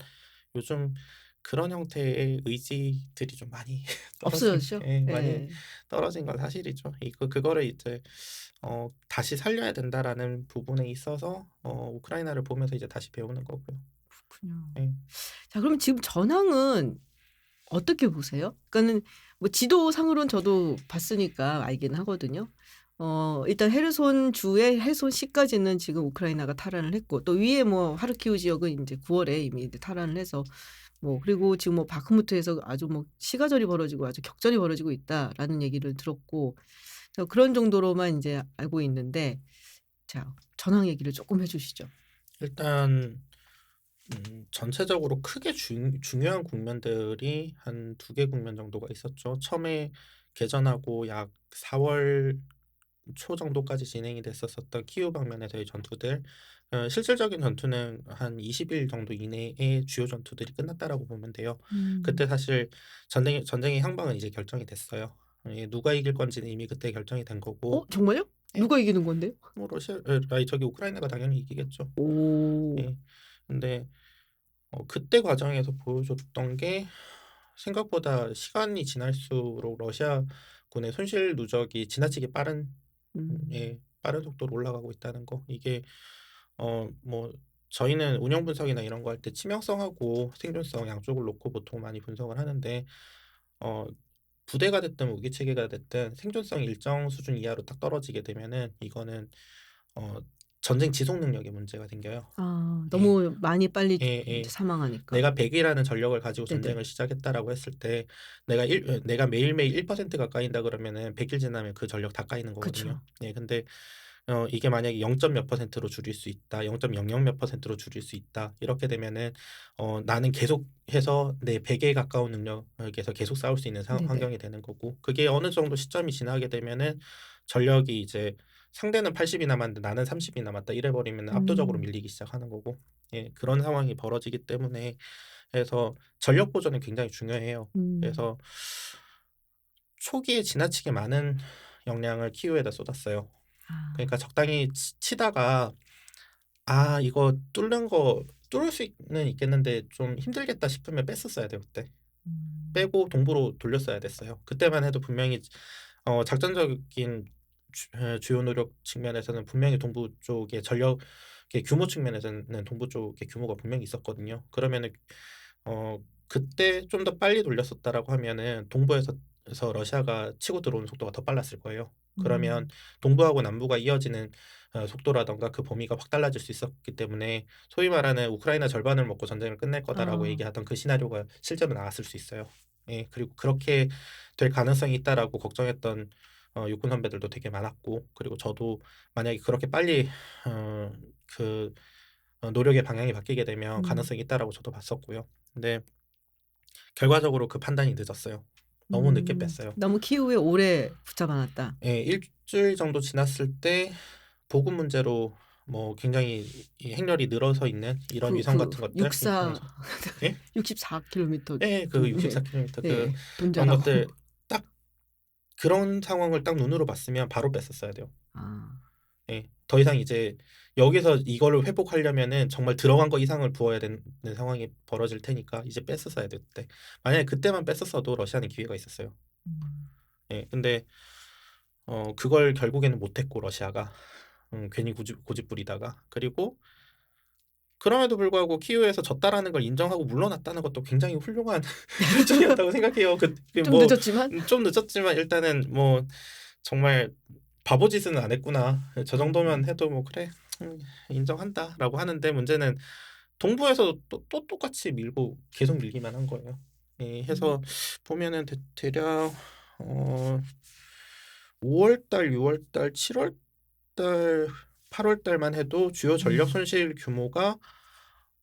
요즘 그런 형태의 의지들이 좀 많이 떨어진 없어졌죠? 많이 예. 떨어진 건 사실이죠. 그거를 이제 '다시 살려야 된다.'라는 부분에 있어서 우크라이나를 보면서 이제 다시 배우는 거고요. 그렇군요. 예. 자 그럼 지금 전황은 어떻게 보세요? 그러니까는 뭐 지도상으로는 저도 봤으니까 알긴 하거든요. 일단 헤르손 주의 헤르손시까지는 지금 우크라이나가 탈환을 했고 또 위에 뭐 하르키우 지역은 인제 9 월에 이미 이제 탈환을 해서 뭐 그리고 지금 뭐 바흐무트에서 아주 뭐 시가전이 벌어지고 아주 격전이 벌어지고 있다라는 얘기를 들었고 그런 정도로만 인제 알고 있는데 자 전황 얘기를 쪼끔 해 주시죠. 일단 전체적으로 크게 중요한 국면들이 한 두 개 국면 정도가 있었죠. 처음에 개전하고 약 4월 초 정도까지 진행이 됐었었던 키우 방면에서의 전투들, 실질적인 전투는 한 20일 정도 이내에 주요 전투들이 끝났다라고 보면 돼요. 음. 그때 사실 전쟁의 향방은 이제 결정이 됐어요. 누가 이길 건지는 이미 그때 결정이 된 거고. 정말요? 예. 누가 이기는 건데요? 뭐 저기 우크라이나가 당연히 이기겠죠. 오. 예. 근데 그때 과정에서 보여줬던 게 생각보다 시간이 지날수록 러시아군의 손실 누적이 지나치게 음. 빠른 속도로 올라가고 있다는 거. 이게 뭐 저희는 운영 분석이나 이런 거 할 때 치명성하고 생존성 양쪽을 놓고 보통 많이 분석을 하는데, 어 부대가 됐든 무기 체계가 됐든 생존성이 일정 수준 이하로 딱 떨어지게 되면은 이거는 어 전쟁 지속 능력에 문제가 생겨요. 아 예. 너무 많이 빨리 인제 예예. 사망하니까. 내가 100 이라는 전력을 가지고 네네. 전쟁을 시작했다라고 했을 때, 내가 매일매일 1%가 까인다 그러면은 100일 지나면 그 전력 다 까이는 거거든요. 그쵸. 예, 근데 이게 만약에 0. 몇 퍼센트로 줄일 수 있다, 0.00 몇 퍼센트로 줄일 수 있다, 이렇게 되면은 나는 계속해서 내 100에 가까운 능력에서 계속 싸울 수 있는 상 네네. 환경이 되는 거고, 그게 어느 정도 시점이 지나게 되면은 전력이 이제 상대는 80이 남았는데 나는 30이 남았다 이래 버리면은 압도적으로 음. 밀리기 시작하는 거고. 예, 그런 상황이 벌어지기 때문에 해서 전력 보존이 굉장히 중요해요. 음. 그래서 초기에 지나치게 많은 역량을 키우에다 쏟았어요. 아. 그러니까 적당히 치다가 '아 이거 뚫을 수는 있겠는데 좀 힘들겠다.' 싶으면 뺐었어야 돼요 그때. 음. 빼고 동부로 돌렸어야 됐어요. 그때만 해도 분명히 작전적인 주요 노력 측면에서는 분명히 동부 쪽의 전력의 규모 측면에서는 동부 쪽의 규모가 분명히 있었거든요. 그러면은 그때 좀 더 빨리 돌렸었다라고 하면은 동부에서 러시아가 치고 들어오는 속도가 더 빨랐을 거예요. 그러면 음. 동부하고 남부가 이어지는 속도라든가 그 범위가 확 달라질 수 있었기 때문에, 소위 말하는 '우크라이나 절반을 먹고 전쟁을 끝낼 거다.'라고 아. 얘기하던 그 시나리오가 실제로 나왔을 수 있어요. 예. 그리고 그렇게 될 가능성이 있다라고 걱정했던 육군 선배들도 되게 많았고, 그리고 저도 만약에 그렇게 빨리 어 그 노력의 방향이 바뀌게 되면 음. 가능성이 있다라고 저도 봤었고요. 근데 결과적으로 그 판단이 늦었어요. 너무 늦게 뺐어요. 너무 키우에 오래 붙잡아 놨다. 예. 일 주일 정도 지났을 때 보급 문제로 뭐 굉장히 이 행렬이 늘어서 있는 이런 위성 그 같은 것들 64 인터넷에. 예? 64 킬로미터 예. 그 돈 예. 64km 예. 돈 그런 자랑고. 것들, 딱 그런 상황을 딱 눈으로 봤으면 바로 뺐었어야 돼요. 아. 예. 더 이상 이제 여기서 이거를 회복하려면은 정말 들어간 거 이상을 부어야 되는 상황이 벌어질 테니까 이제 뺐었어야 됐대. 만약에 그때만 뺐었어도 러시아는 기회가 있었어요. 음. 예. 근데 그걸 결국에는 못 했고 러시아가 괜히 고집 부리다가 그리고 그럼에도 불구하고 키이우에서 졌다라는 걸 인정하고 물러났다는 것도 굉장히 훌륭한 결정이었다고 생각해요. 좀 뭐 늦었지만. 좀 늦었지만 일단은 뭐 정말 '바보 짓은 안 했구나. 저 정도면 음. 해도 뭐 그래 인정한다.'라고 하는데 문제는 동부에서 또 똑같이 밀고 계속 밀기만 한 거예요. 예 음. 해서 보면은 대략 어 5 월달, 6 월달, 7 월달, 8 월달만 해도 주요 전력 음. 손실 규모가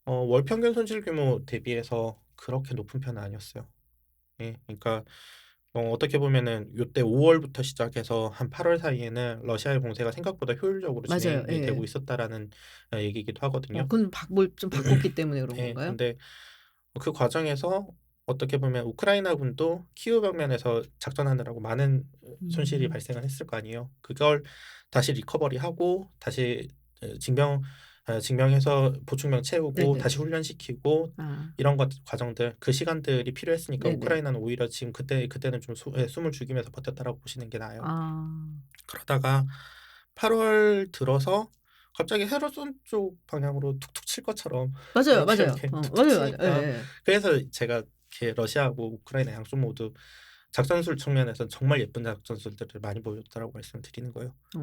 월 평균 손실 규모 대비해서 그렇게 높은 편은 아니었어요. 예. 그러니까 어떻게 보면은 요때 5 월부터 시작해서 한 8월 사이에는 러시아의 공세가 생각보다 효율적으로 맞아요. 진행이 되고 예. 있었다라는 얘기이기도 하거든요. 그건 뭘 좀 바꿨기 때문에 그런 예. 건가요? 근데 그 과정에서 어떻게 보면 우크라이나군도 키우 벽면에서 작전하느라고 많은 손실이 음. 발생을 했을 거 아니에요. 그걸 다시 리커버리하고 다시 증명해서 보충병 채우고 네네. 다시 훈련시키고 아. 이런 것 과정들 그 시간들이 필요했으니까 네네. 우크라이나는 오히려 지금 그때는 좀 숨을 죽이면서 버텼다라고 보시는 게 나아요. 아. 그러다가 8월 들어서 갑자기 헤르손 쪽 방향으로 툭툭 칠 것처럼 맞아요, 이렇게 맞아요. 이렇게 툭툭 맞아요, 맞아요. 치니까 예예. 그래서 제가 이렇게 러시아하고 우크라이나 양쪽 모두 작전술 측면에서는 정말 예쁜 작전술들을 많이 보여줬다라고 말씀을 드리는 거예요. 어.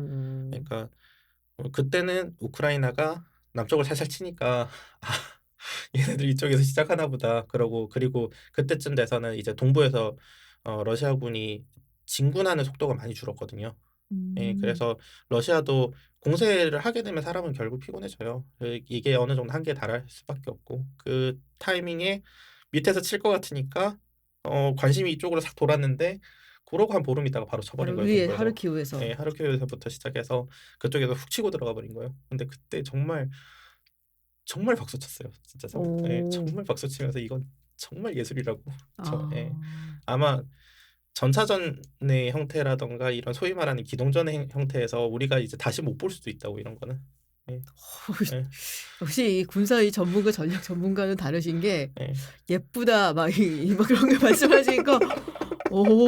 그러니까 그때는 우크라이나가 남쪽을 살살 치니까 '아 얘네들 이쪽에서 시작하나 보다.' 그러고 그리고 그때쯤 돼서는 이제 동부에서 러시아군이 진군하는 속도가 많이 줄었거든요. 예 음. 그래서 러시아도 공세를 하게 되면 사람은 결국 피곤해져요. 이게 어느 정도 한계에 달할 수밖에 없고 그 타이밍에 밑에서 칠 것 같으니까 관심이 이쪽으로 싹 돌았는데 그러고 한 보름 있다가 바로 쳐버린 바로 거예요 위에 동부에서. 예 하르키우에서. 하르키우에서부터 시작해서 그쪽에서 훅 치고 들어가 버린 거예요. 근데 그때 정말, 정말 박수 쳤어요. 진짜 예 어. 정말 박수 치면서 '이건 정말 예술이라고.' 예 아. 아마 전차전의 형태라든가 이런 소위 말하는 기동전의 형태에서 우리가 이제 다시 못 볼 수도 있다고 이런 거는. 예. 예. 역시 이 군사 이 전문가 전략 전문가는 다르신 게 예. "예쁘다." 막 막 그런 거 말씀하시니까 오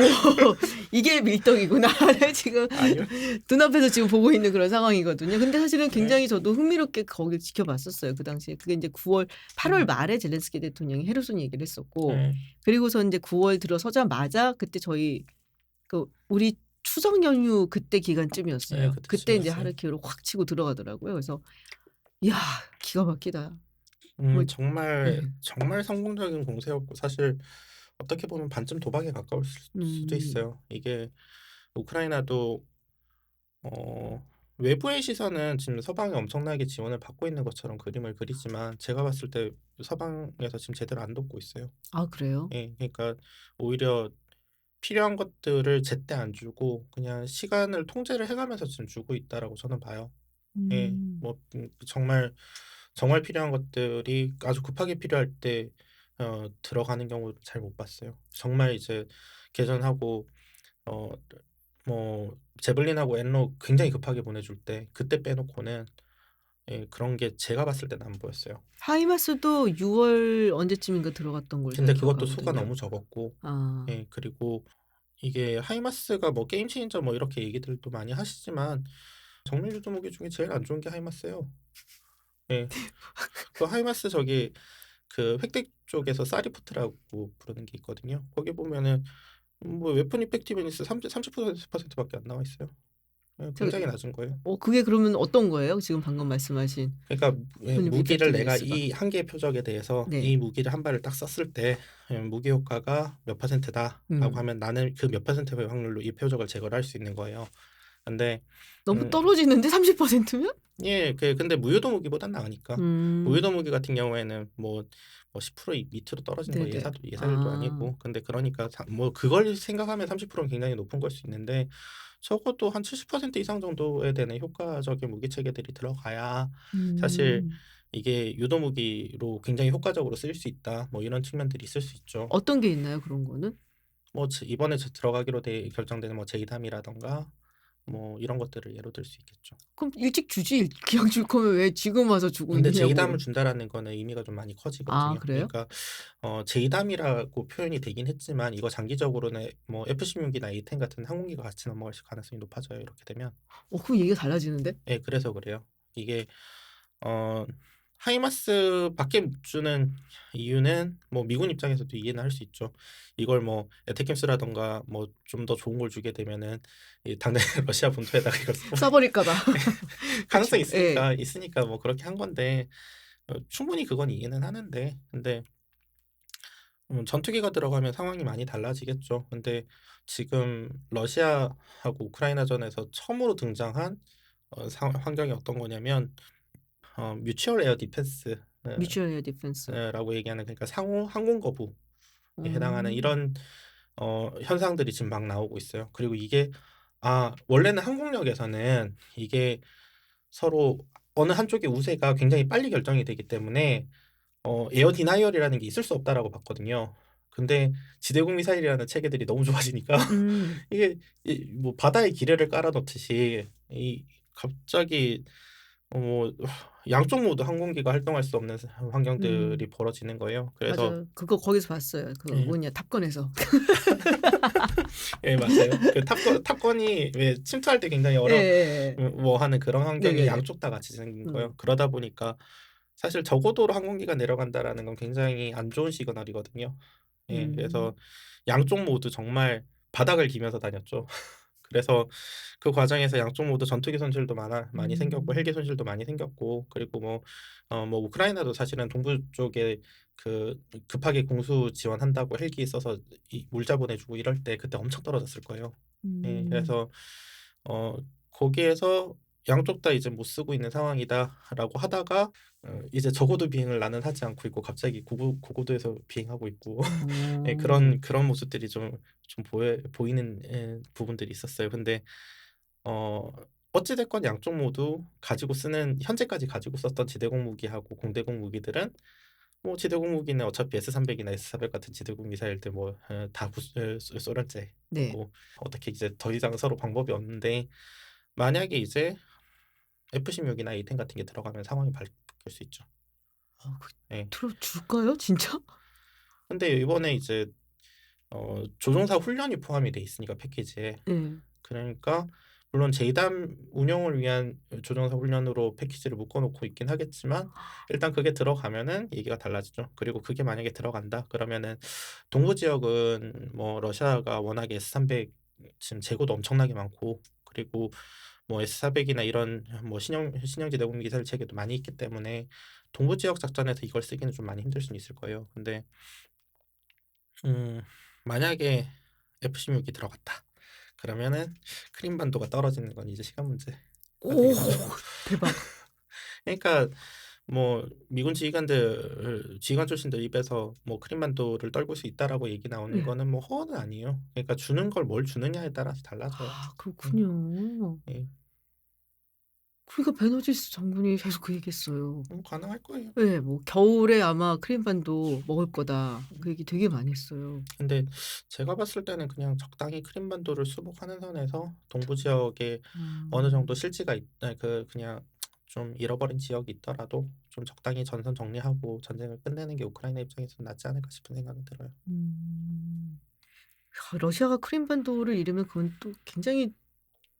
이게 밀떡이구나. 네 지금 아니요. 눈앞에서 지금 보고 있는 그런 상황이거든요. 근데 사실은 예. 굉장히 저도 흥미롭게 거기를 지켜봤었어요, 그 당시에. 그게 인제 9 월 8월 음. 말에 젤렌스키 대통령이 헤르손 얘기를 했었고 예. 그리고서 인제 9월 들어서자마자 그때 저희 우리 추석 연휴 그때 예. 기간쯤이었어요. 그때 인제 그때쯤이었어요. 하르키우로 확 치고 들어가더라고요. 그래서 이야 기가 막히다. 뭐 정말, 예. 정말 성공적인 공세였고 사실 어떻게 보면 반쯤 도박에 가까울 수도 음. 있어요. 이게 우크라이나도 외부의 시선은 지금 서방이 엄청나게 지원을 받고 있는 것처럼 그림을 그리지만 제가 봤을 때 서방에서 지금 제대로 안 돕고 있어요. 아 그래요? 예. 그러니까 오히려 필요한 것들을 제때 안 주고 그냥 시간을 통제를 해 가면서 지금 주고 있다라고 저는 봐요. 예. 음. 뭐 정말, 정말 필요한 것들이 아주 급하게 필요할 때 들어가는 경우 잘 못 봤어요. 정말 이제 개전하고 어 제블린하고 엔로 굉장히 급하게 보내줄 때 그때 빼놓고는 예 그런 게 제가 봤을 때는 안 보였어요. 하이마스도 6월 언제쯤인가 들어갔던 걸로 제가 근데 그것도 수가 기억하거든요. 너무 적었고 아. 예 그리고 이게 하이마스가 뭐 게임 체인저 뭐 이렇게 얘기들도 많이 하시지만 정밀 유도 무기 중에 제일 안 좋은 게 하이마스예요. 예. 그 하이마스 저기 그 획득 쪽에서 사리포트라고 부르는 게 있거든요. 거기 보면은 뭐 웨폰 이펙티브니스 30% 밖에 안 나와 있어요. 예 저 굉장히 낮은 거예요. 그게 그러면 어떤 거예요? 지금 방금 말씀하신 그러니까 예 웨폰 무기를 내가 이펙티브니스가? 이 한 개의 표적에 대해서 네. 이 무기를 한 발을 딱 썼을 때 무기 효과가 몇 %다라고 음. 하면 나는 그 몇 %의 확률로 이 표적을 제거를 할 수 있는 거예요. 근데 너무 음 떨어지는데 30% 면? 예 근데 무유도 무기보단 나으니까. 무유도 음. 무기 같은 경우에는 뭐 10% 밑으로 떨어지는 거 네네. 예사들도 아. 아니고 근데 그러니까 뭐 그걸 생각하면 30%는 굉장히 높은 걸 수 있는데 적어도 한 70% 이상 정도에 되는 효과적인 무기 체계들이 들어가야 사실 음. 이게 유도 무기로 굉장히 효과적으로 쓰일 수 있다. 뭐 이런 측면들이 있을 수 있죠. 어떤 게 있나요 그런 거는? 뭐 이번에 들어가기로 결정되는 뭐 제이담이라든가 뭐 이런 것들을 예로 들 수 있겠죠. 그럼 일찍 주지. 그냥 줄 거면 왜 지금 와서 주고 근데 있느냐고요. 제2담을 준다라는 거는 의미가 좀 많이 아 커지거든요. 그래요? 그러니까 제2담이라고 표현이 되긴 했지만 이거 장기적으로는 뭐 F-16이나 A-10 같은 항공기가 같이 넘어갈 가능성이 높아져요, 이렇게 되면. 그럼 얘기가 달라지는데? 예, 그래서 그래요. 이게 어 하이마스밖에 못 주는 이유는 뭐 미군 입장에서도 이해는 할 수 있죠. 이걸 뭐 에테킴스라든가 뭐 좀 더 좋은 걸 주게 되면은 이 당장 러시아 본토에다가 이걸 쏴버릴까 봐. 가능성이 그쵸. 예. 있으니까 뭐 그렇게 한 건데 충분히 그건 이해는 하는데 근데 전투기가 들어가면 상황이 많이 달라지겠죠. 근데 지금 러시아하고 우크라이나전에서 처음으로 등장한 상 환경이 어떤 거냐면 뮤추얼 에어 디펜스 뮤추얼 에어 디펜스. 라고 얘기하는 그러니까 상호 항공 거부에 해당하는 음. 이런 현상들이 지금 막 나오고 있어요. 그리고 이게 원래는 항공력에서는 이게 서로 어느 한쪽의 우세가 굉장히 빨리 결정이 되기 때문에 에어 디나이얼이라는 게 있을 수 없다라고 봤거든요. 근데 지대공 미사일이라는 체계들이 너무 좋아지니까 음. 이게 뭐 바다에 기뢰를 깔아 놓듯이 이 갑자기 뭐 양쪽 모두 항공기가 활동할 수 없는 음. 환경들이 벌어지는 거예요. 그래서 맞아요. 그거 거기서 봤어요. 그 예. 뭐냐 탑건에서. 예, 맞아요. 그 탑건이 왜 침투할 때 굉장히 예예예. 뭐 하는 그런 환경이 네네네. 양쪽 다 같이 생긴 음. 거예요. 그러다 보니까 사실 저고도로 항공기가 내려간다라는 건 굉장히 안 좋은 시그널이거든요. 예. 음. 그래서 양쪽 모두 정말 바닥을 기면서 다녔죠. 그래서 그 과정에서 양쪽 모두 전투기 손실도 많이 생겼고 헬기 음. 손실도 많이 생겼고 그리고 뭐 우크라이나도 사실은 동부 쪽에 그 급하게 공수 지원한다고 헬기 써서 물 자본해 주고 이럴 때 그때 엄청 떨어졌을 거예요. 예. 음. 그래서 어 거기에서 양쪽 다 이제 못 쓰고 있는 상황이다라고 하다가 이제 저고도 비행을 나는 하지 않고 있고 갑자기 고고도에서 비행하고 있고 예, 어. 그런 모습들이 좀 보이는 부분들이 있었어요. 근데 어 어찌 됐건 양쪽 모두 가지고 쓰는 현재까지 가지고 썼던 지대공 무기하고 공대공 무기들은 뭐 지대공 무기는 어차피 S-300이나 S-400 같은 지대공 미사일들 뭐 다 네. 소련제고 어떻게 이제 더 이상 서로 방법이 없는데 만약에 이제 F-16이나 A-10 같은 게 들어가면 상황이 바뀔 수 있죠. 그 예. 들어 줄까요? 진짜? 근데 이번에 이제 조종사 훈련이 포함이 돼 있으니까 패키지에. 예. 그러니까 물론 제2담 운영을 위한 조종사 훈련으로 패키지를 묶어 놓고 있긴 하겠지만 일단 그게 들어가면은 얘기가 달라지죠. 그리고 그게 만약에 들어간다 그러면은 동부 지역은 뭐 러시아가 워낙에 S-300 지금 재고도 엄청나게 많고 그리고 뭐 S-400이나 이런 뭐 신형지 대공 미사일 체계도 많이 있기 때문에 동부 지역 작전에서 이걸 쓰기는 좀 많이 힘들 수는 있을 거예요. 근데 음 만약에 F-16이 들어갔다. 그러면은 크림반도가 떨어지는 건 이제 시간 문제가 오 되긴 하죠. 대박. 그러니까 뭐 미군 지휘관 출신들 입에서 뭐 크림반도를 떨굴 수 있다라고 얘기 나오는 예. 거는 뭐 허언은 아니에요. 그러니까 주는 걸 뭘 주느냐에 따라서 달라져요. 음. 그렇군요. 예. 그러니까 베너지스 장군이 계속 그 얘기했어요. 가능할 거예요. 예. 뭐 "겨울에 아마 크림반도 먹을 거다." 음. 그 얘기 되게 많이 했어요. 근데 제가 봤을 때는 그냥 적당히 크림반도를 수복하는 선에서 동부 지역에 어느 정도 음. 실지가 그냥 좀 잃어버린 지역이 있더라도 좀 적당히 전선 정리하고 전쟁을 끝내는 게 우크라이나 입장에서는 낫지 않을까 싶은 생각은 들어요. 음. 러시아가 크림반도를 잃으면 그건 또 굉장히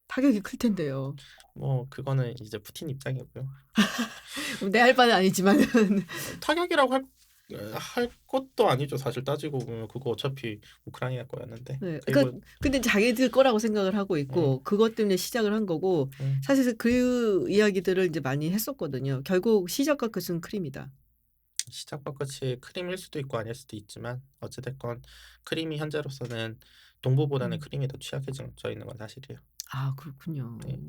타격이 클 텐데요. 뭐 그거는 이제 푸틴 입장이고요. 내 할 바는 아니지만은. 타격이라고 할 것도 아니죠. 사실 따지고 보면 그거 어차피 우크라이나 거였는데. 네. 그리고 그러니까 근데 자기들 거라고 생각을 하고 음, 있고 그것 때문에 시작을 한 거고 음, 사실 그 이야기들을 인제 많이 했었거든요. 결국 시작과 끝은 크림이다. 시작과 끝이 크림일 수도 있고 아닐 수도 있지만 어찌 됐건 크림이 현재로서는 동부보다는 음. 크림이 더 취약해져 있는 건 사실이에요. 그렇군요. 네.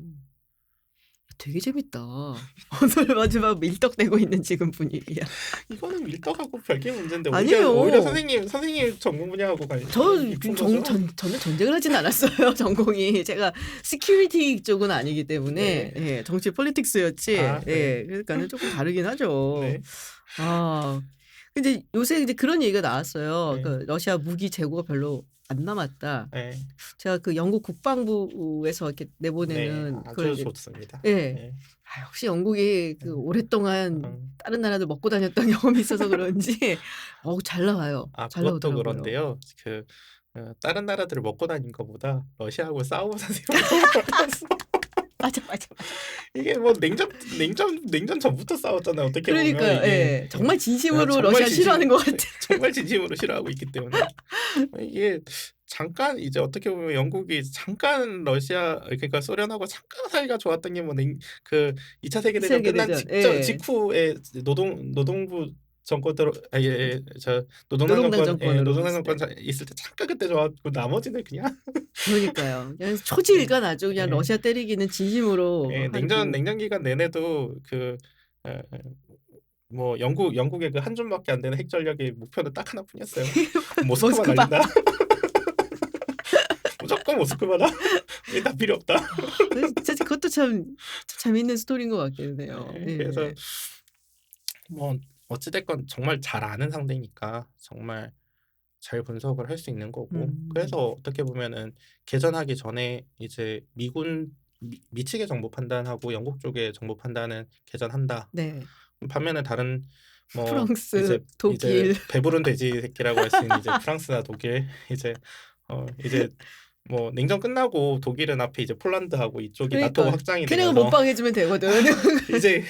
되게 재밌다. 오늘 마지막 밀떡대고 있는 지금 분위기야. 이거는 밀떡하고 별개 문제인데 오히려 아니에요. 선생님 전공 분야하고 저 깊은 전 거죠? 전 저는 전쟁을 하진 않았어요, 전공이. 제가 시큐리티 쪽은 아니기 때문에 네. 예 정치 폴리틱스였지 네. 예 그러니까는 쪼끔 다르긴 하죠. 네. 아 근데 요새 이제 그런 얘기가 나왔어요. 네. 그 러시아 무기 재고가 별로 안 남았다. 예. 제가 그 영국 국방부에서 이렇게 네. 내보내는 그걸 아주 이제 좋습니다. 예. 예. 역시 영국이 그 예. 오랫동안 음. 다른 나라들 먹고 다녔던 경험이 있어서 그런지 잘 나와요. 아 잘 그것도 나오더라고요. 그런데요. 다른 나라들을 먹고 다닌 것보다 러시아하고 싸우면서 세운 더 많았어. 맞아, 맞아, 맞아. 이게 뭐 냉전 전부터 싸웠잖아요. 어떻게 보면 그러니까요. 이게 예. 정말 진심으로 정말 러시아 싫어하는 것 네, 같아. 정말 진심으로 싫어하고 있기 때문에 이게 잠깐 이제 어떻게 보면 영국이 잠깐 러시아 그러니까 소련하고 잠깐 사이가 좋았던 게 뭐 그 2차 세계대전 끝난 세계대전. 직전 예. 직후에 노동부 정권 들어 저 노동당 노동당 정권 정권으로 노동당 했을 정권 때. 있을 때 잠깐 그때 좋았고 나머지는 그냥 그러니까요. 그냥 예. 초지일관 아주 그냥 예. 러시아 때리기는 진심으로 예. 하고. 냉전 기간 내내도 어 뭐 영국의 그 한 줌밖에 안 되는 핵 전략의 목표는 딱 하나뿐이었어요. '모스크바 모스크바. 날린다. 무조건 모스크바다. 얘 다 필요 없다.' 진짜 그것도 참 재밌는 스토리인 것 같기는 해요. 예. 그래서 예. 뭐 어찌 됐건 정말 잘 아는 상대니까 정말 잘 분석을 할 수 있는 거고 음. 그래서 어떻게 보면은 개전하기 전에 이제 미측의 정보 판단하고 영국 쪽의 정보 판단은 개전한다. 네. 반면에 다른 뭐 프랑스, 독일. 배부른 돼지 새끼라고 할 수 있는 이제 프랑스나 독일 이제 뭐 냉전 끝나고 독일은 앞에 이제 폴란드하고 이쪽이 나토가 그러니까 확장이 걔네가 못 되면서 방해 주면 되거든. 이제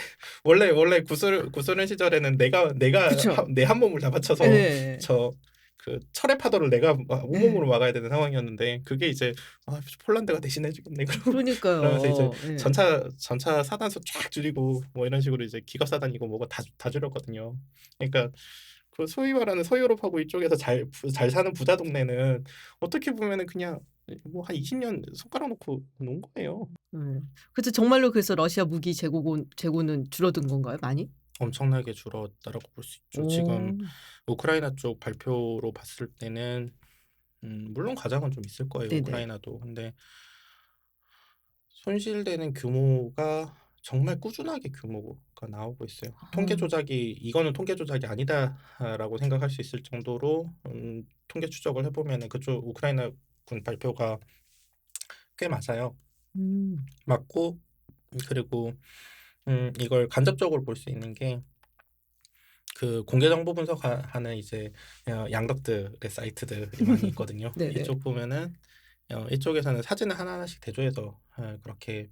원래 구소련 시절에는 내가 그쵸. 내 한 몸을 다 바쳐서 예. 저 철의 파도를 내가 온몸으로 예. 막아야 되는 상황이었는데 그게 이제 폴란드가 대신해 주겠네. 그러면서 이제 그러니까요. 예. 전차 사단수 쫙 줄이고 뭐 이런 식으로 이제 기갑사단이고 뭐고 다 줄였거든요. 그러니까 그 소위 말하는 서유럽하고 이쪽에서 잘 사는 부자 동네는 어떻게 보면은 그냥 뭐 한 20년 손가락 놓고 논 거예요. 예. 그래서 정말로 그래서 러시아 무기 재고는 줄어든 건가요? 많이? 엄청나게 줄었다라고 볼 수 있죠. 지금 오. 우크라이나 쪽 발표로 봤을 때는 물론 과장은 좀 있을 거예요, 네네. 우크라이나도. 근데 손실되는 규모가 정말 꾸준하게 규모가 나오고 있어요. 아. "이거는 통계 조작이 아니다."라고 생각할 수 있을 정도로 통계 추적을 해 보면은 그쪽 우크라이나 군 발표가 꽤 맞아요. 음. 맞고 그리고 이걸 간접적으로 볼 수 있는 게 그 공개 정보 분석하는 이제 양덕들의 사이트들이 많이 있거든요. 네네. 이쪽 보면은 이쪽에서는 사진을 하나하나씩 대조해서 그렇게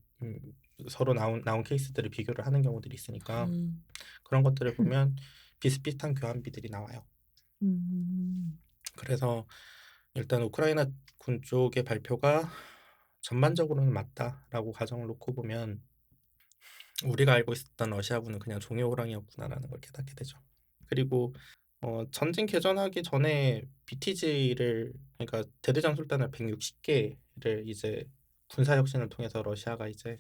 서로 나온 케이스들을 비교를 하는 경우들이 있으니까 음. 그런 것들을 보면 비슷비슷한 교환비들이 나와요. 음. 그래서 일단 우크라이나 군 쪽의 발표가 전반적으로는 맞다라고 가정을 놓고 보면 우리가 알고 있었던 러시아군은 그냥 종이 호랑이였구나라는 걸 깨닫게 되죠. 그리고 전쟁 개전하기 전에 BTG를 그러니까 대대장술단을 160개를 이제 군사 혁신을 통해서 러시아가 이제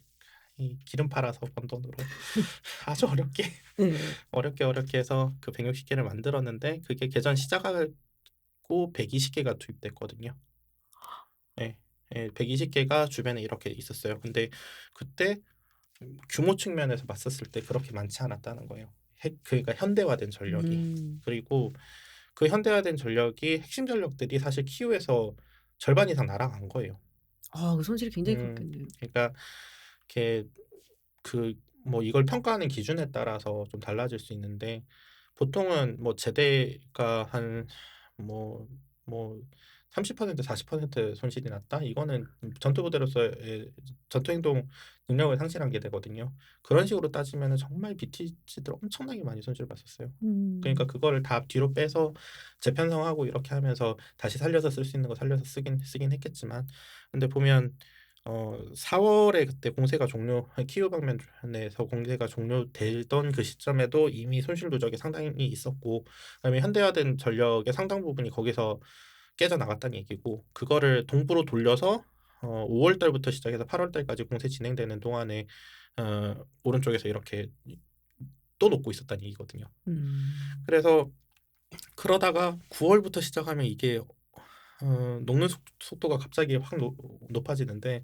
이 기름 팔아서 번 돈으로 아주 네. 어렵게 해서 그 160개를 만들었는데 그게 개전 시작하고 120개가 투입됐거든요. 예. 예. 120개가 주변에 이렇게 있었어요. 근데 그때 규모 측면에서 봤었을 때 그렇게 많지 않았다는 거예요. 그러니까 현대화된 전력이. 음. 그리고 그 현대화된 전력이 핵심 전력들이 사실 키우에서 절반 이상 날아간 거예요. 그 손실이 굉장히 컸겠네요. 그러니까 이렇게 그 뭐 이걸 평가하는 기준에 따라서 좀 달라질 수 있는데 보통은 뭐 제대가 한 뭐 30% 40% 손실이 났다? 이거는 전투부대로서의 전투 행동 능력을 상실한 게 되거든요. 그런 식으로 따지면은 정말 BTG들 엄청나게 많이 손실을 봤었어요. 그러니까 음. 그거를 다 뒤로 빼서 재편성하고 이렇게 하면서 다시 살려서 쓸 수 있는 거 살려서 쓰긴 했겠지만 근데 보면 4 월에 그때 공세가 키이우 방면에서 공세가 종료되던 그 시점에도 이미 손실 누적이 상당히 있었고 그다음에 현대화된 전력의 상당 부분이 거기서 깨져나갔다는 얘기고 그거를 동부로 돌려서 5월 달부터 시작해서 8월 달까지 공세 진행되는 동안에 오른쪽에서 이렇게 또 녹고 있었다는 얘기거든요. 음. 그래서 그러다가 9 월부터 시작하면 이게 녹는 속도가 갑자기 확 높아지는데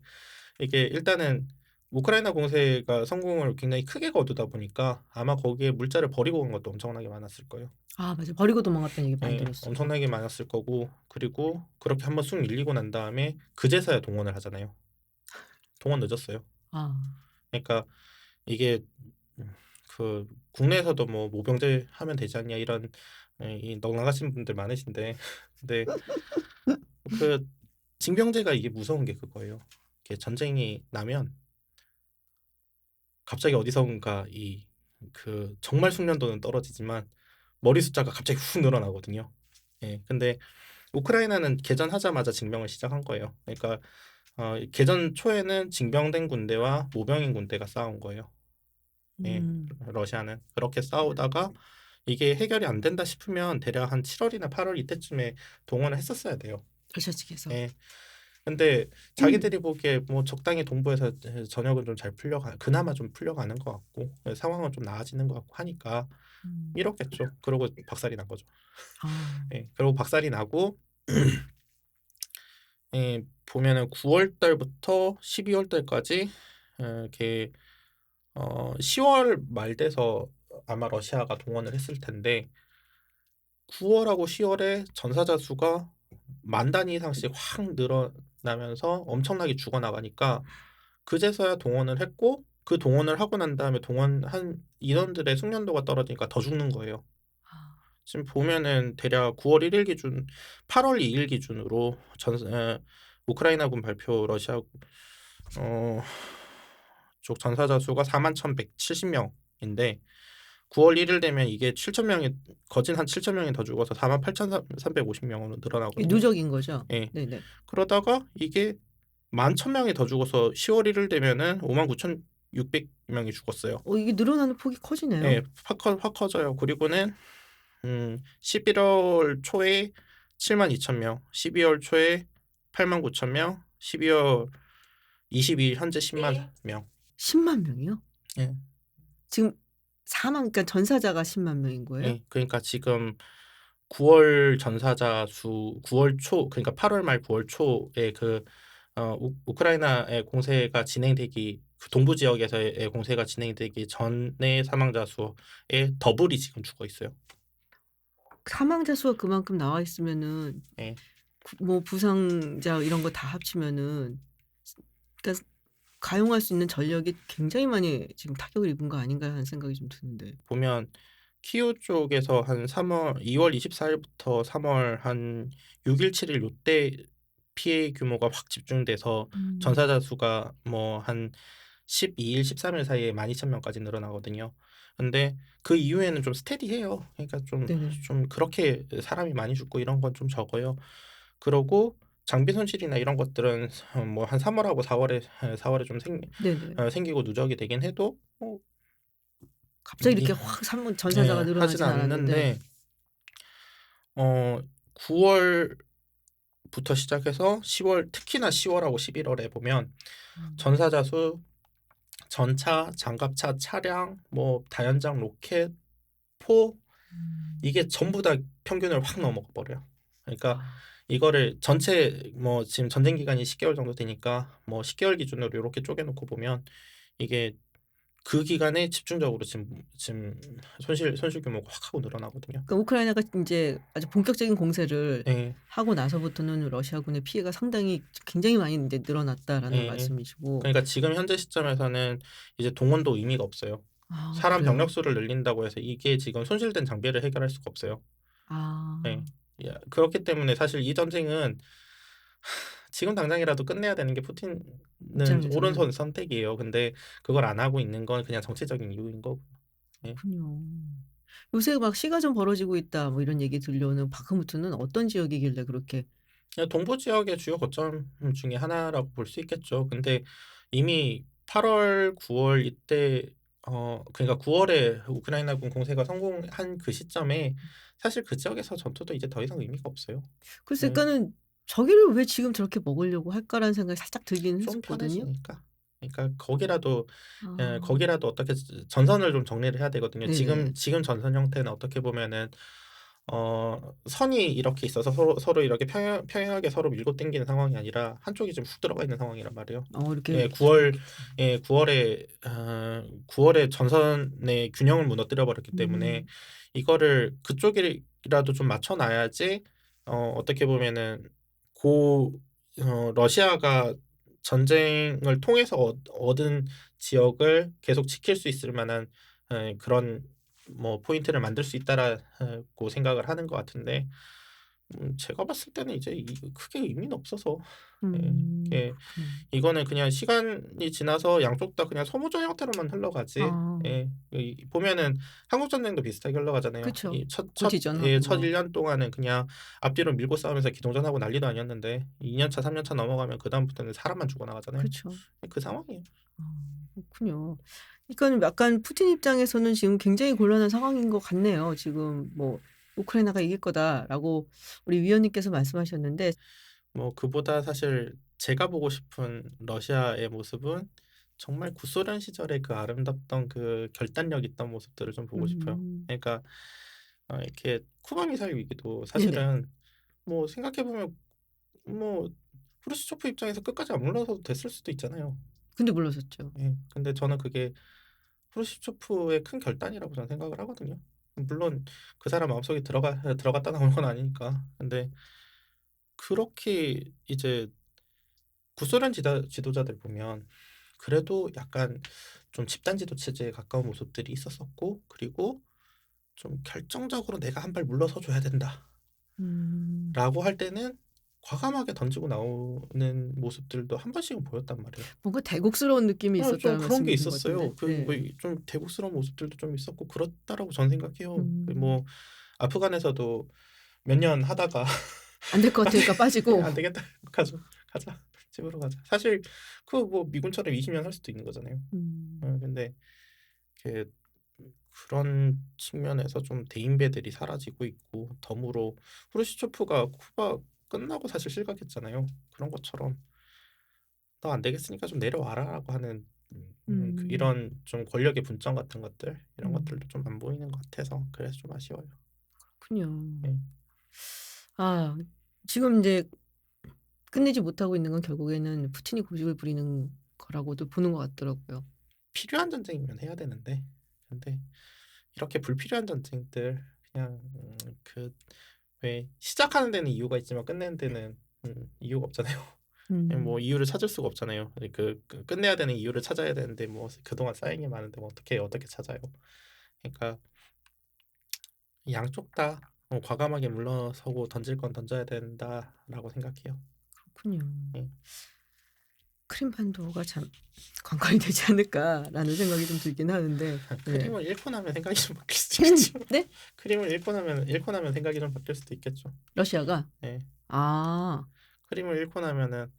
이게 일단은 우크라이나 공세가 성공을 굉장히 크게 거두다 보니까 아마 거기에 물자를 버리고 온 것도 엄청나게 많았을 거예요. 아 맞아요. 버리고 도망갔다는 얘기 많이 예. 들었어요. 엄청나게 많았을 거고 그리고 그렇게 한번 쑥 밀리고 난 다음에 그제서야 동원을 하잖아요. 동원 늦었어요. 아. 그러니까 이게 음 그 국내에서도 뭐 "모병제 하면 되지 않냐." 이런 이 넉나가신 분들 많으신데 근데 그 징병제가 이게 무서운 게 그거예요. 이게 전쟁이 나면 갑자기 어디선가 정말 숙련도는 떨어지지만 머리 숫자가 갑자기 훅 늘어나거든요. 예. 근데 우크라이나는 개전하자마자 징병을 시작한 거예요. 그러니까 개전 초에는 징병된 군대와 모병인 군대가 싸운 거예요. 예. 음. 러시아는. 그렇게 싸우다가 이게 해결이 안 된다 싶으면 대략 한 7 월이나 8월 이때쯤에 동원을 했었어야 돼요. 러시아 측에서. 예. 근데 자기들이 보기에 뭐 적당히 동부에서 전역은 좀 잘 풀려가 그나마 좀 풀려가는 것 같고 상황은 좀 나아지는 것 같고 하니까 음. 이렇겠죠. 그러고 박살이 난 거죠. 아. 예. 그러고 박살이 나고 예 보면은 9월 달부터 12월 달까지 이렇게 10월 말 돼서 아마 러시아가 동원을 했을 텐데 9 월하고 10 월에 전사자 수가 만 단위 이상씩 확 늘어나면서 엄청나게 죽어 나가니까 그제서야 동원을 했고 그 동원을 하고 난 다음에 동원한 인원들의 숙련도가 떨어지니까 더 죽는 거예요. 아. 지금 보면은 대략 9월 1일 기준 8월 2일 기준으로 우크라이나군 발표 러시아 어 쪽 전사자 수가 4 1,170 명인데 9월 1일 되면 이게 7천 명이 거진 한 7천 명이 더 죽어서 4 8,350 명으로 이게 늘어나거든요. 누적인 거죠? 예. 네네. 그러다가 이게 11,000 명이 더 죽어서 10월 1일 되면은 59,600 명이 죽었어요. 이게 늘어나는 폭이 커지네요. 예. 확 커져요. 그리고는 11월 초에 72,000 명, 12월 초에 89,000 명, 12월 22일 현재 100,000 명. 10만 명이요? 예. 지금 그러니까 전사자가 10만 명인 거예요? 예. 그러니까 지금 9월 전사자 수 9월 초 그러니까 8월 말 9월 초에 우크라이나의 공세가 진행되기 그 동부 지역에서의 공세가 진행되기 전의 사망자 수의 더블이 지금 죽어 있어요. 사망자 수가 그만큼 나와 있으면은 예. 뭐 부상자 이런 거 다 합치면은 그러니까 가용할 수 있는 전력이 굉장히 많이 지금 타격을 입은 거 아닌가 하는 생각이 좀 드는데. 보면 키우 쪽에서 한 3월 2월 24 일부터 3월 한 6일 7일 요때 피해 규모가 확 집중돼서 음. 전사자 수가 뭐 한 12일 13일 사이에 12,000 명까지 늘어나거든요. 근데 그 이후에는 좀 스테디해요. 그러니까 네네. 좀 그렇게 사람이 많이 죽고 이런 건 좀 적어요. 그러고 장비 손실이나 이런 것들은 뭐 한 3 월하고 4 월에 좀 네네. 생기고 누적이 되긴 해도 뭐 갑자기 이 이렇게 확 사망 전사자가 예 하진 늘어나진 않았는데. 않는데 9 월부터 시작해서 10월 특히나 10 월하고 11 월에 보면 음. 전사자 수, 전차, 장갑차, 차량, 뭐 다연장 로켓, 포 음. 이게 전부 다 평균을 확 넘어가 버려요. 그러니까 아. 이거를 전체 뭐 지금 전쟁 기간이 10 개월 정도 되니까 뭐 10 개월 기준으로 요렇게 쪼개 놓고 보면 이게 그 기간에 집중적으로 지금 손실 규모가 확 하고 늘어나거든요. 그러니까 우크라이나가 인제 아주 본격적인 공세를 예. 하고 나서부터는 러시아군의 피해가 상당히 굉장히 많이 인제 늘어났다라는 예예. 말씀이시고. 그러니까 지금 현재 시점에서는 이제 동원도 의미가 없어요. 아 사람 병력 그래요? 수를 늘린다고 해서 이게 지금 손실된 장비를 해결할 수가 없어요. 예. 아. 그렇기 때문에 사실 이 전쟁은 지금 당장이라도 끝내야 되는 게 푸틴은 입장에서는. 옳은 선택이에요. 근데 그걸 안 하고 있는 건 그냥 정치적인 이유인 거고. 예. 그렇군요. 요새 막 "시가전 벌어지고 있다." 뭐 이런 얘기 들려오는 바흐무트는 어떤 지역이길래 그렇게. 그냥 동부 지역의 주요 거점 중에 하나라고 볼 수 있겠죠. 근데 이미 8 월, 9월 이때 그러니까 9 월에 우크라이나군 공세가 성공한 그 시점에 사실 그 지역에서 전투도 이제 더 이상 의미가 없어요. 글쎄 음 그러니까는 '저기를 왜 지금 저렇게 먹으려고 할까.'라는 생각이 살짝 들기는 좀 했었거든요. 편해지니까. 그러니까 거기라도 아. 거기라도 어떻게 전선을 좀 정리를 해야 되거든요. 네네. 지금 전선 형태는 어떻게 보면은 선이 이렇게 있어서 서로 이렇게 평행하게 서로 밀고 당기는 상황이 아니라 한쪽이 좀 훅 들어가 있는 상황이란 말이에요. 이렇게 예, 좀 9월 이렇게 예, 9월에 전선의 균형을 무너뜨려 버렸기 때문에 음. 이거를 그쪽이라도 좀 맞춰 놔야지 어떻게 보면은 고 러시아가 전쟁을 통해서 얻은 지역을 계속 지킬 수 있을 만한 그런 뭐 포인트를 만들 수 있다라고 생각을 하는 것 같은데 제가 봤을 때는 이제 크게 의미는 없어서 예. 이게 그렇구나. 이거는 그냥 시간이 지나서 양쪽 다 그냥 소모전 형태로만 흘러가지. 아 예. 보면은 한국 전쟁도 비슷하게 흘러가잖아요. 그쵸. 이 첫 첫 예 고지전하고 첫 뭐. 1년 동안은 그냥 앞뒤로 밀고 싸우면서 기동전하고 난리도 아니었는데 2년 차, 3년 차 넘어가면 그다음부터는 사람만 죽어 나가잖아요. 그쵸. 그 상황이에요. 그렇군요. 그러니까는 약간 푸틴 입장에서는 지금 굉장히 곤란한 상황인 것 같네요. 지금 뭐 "우크라이나가 이길 거다."라고 우리 위원님께서 말씀하셨는데 뭐 그보다 사실 제가 보고 싶은 러시아의 모습은 정말 구소련 시절의 그 아름답던 그 결단력 있던 모습들을 좀 보고 싶어요. 음. 그러니까 이렇게 쿠바 미사일 위기도 네네. 사실은 뭐 생각해 보면 뭐 후르시초프 입장에서 끝까지 안 물러서도 됐을 수도 있잖아요. 근데 물러섰죠. 예. 근데 저는 그게 후르시초프의 큰 결단이라고 저는 생각을 하거든요. 물론 그 사람 마음속에 들어갔다 나온 건 아니니까. 근데 그렇게 이제 구소련 지도자들 보면 그래도 약간 좀 집단 지도 체제에 가까운 모습들이 있었었고 그리고 좀 '결정적으로 내가 한 발 물러서 줘야 된다.'라고 음. 할 때는 과감하게 던지고 나오는 모습들도 한 번씩은 보였단 말이에요. 뭔가 대국스러운 느낌이 좀 있었다는 그런 게 말씀이신 것 같은데. 있었어요. 그 뭐 네. 좀 대국스러운 모습들도 좀 있었고 그렇다라고 저는 생각해요. 음. 뭐 아프간에서도 몇 년 하다가 안 될 것 안 돼. 같으니까 빠지고. 안 되겠다. 가자. 집으로 가자. 사실 그 뭐 미군처럼 20년 할 수도 있는 거잖아요. 음. 근데 그 그런 측면에서 좀 대인배들이 사라지고 있고 덤으로 후르시초프가 쿠바 끝나고 사실 실각했잖아요. 그런 것처럼 "너 안 되겠으니까 좀 내려와라."라고 하는 음. 이런 좀 권력의 분점 같은 것들 이런 음. 것들도 좀 안 보이는 것 같아서 그래서 좀 아쉬워요. 그렇군요. 예. 아 지금 인제 끝내지 못하고 있는 건 결국에는 푸틴이 고집을 부리는 거라고도 보는 것 같더라고요. 필요한 전쟁이면 해야 되는데 근데 이렇게 불필요한 전쟁들 그냥 그 왜 시작하는 데는 이유가 있지만 끝내는 데는 이유가 없잖아요. 그냥 뭐 음. 이유를 찾을 수가 없잖아요. 끝내야 되는 이유를 찾아야 되는데 뭐 그동안 쌓인 게 많은데 뭐 어떻게 찾아요. 그러니까 양쪽 다 과감하게 물러서고 던질 건 던져야 된다라고 생각해요. 그렇군요. 예. '크림반도가 참 관건이 되지 않을까.'라는 생각이 좀 들긴 하는데 네. 크림을 잃고 나면 생각이 좀 바뀔 수도 있겠죠. 네? 크림을 잃고 나면 생각이 좀 바뀔 수도 있겠죠. 러시아가? 예. 아. 크림을 잃고 나면은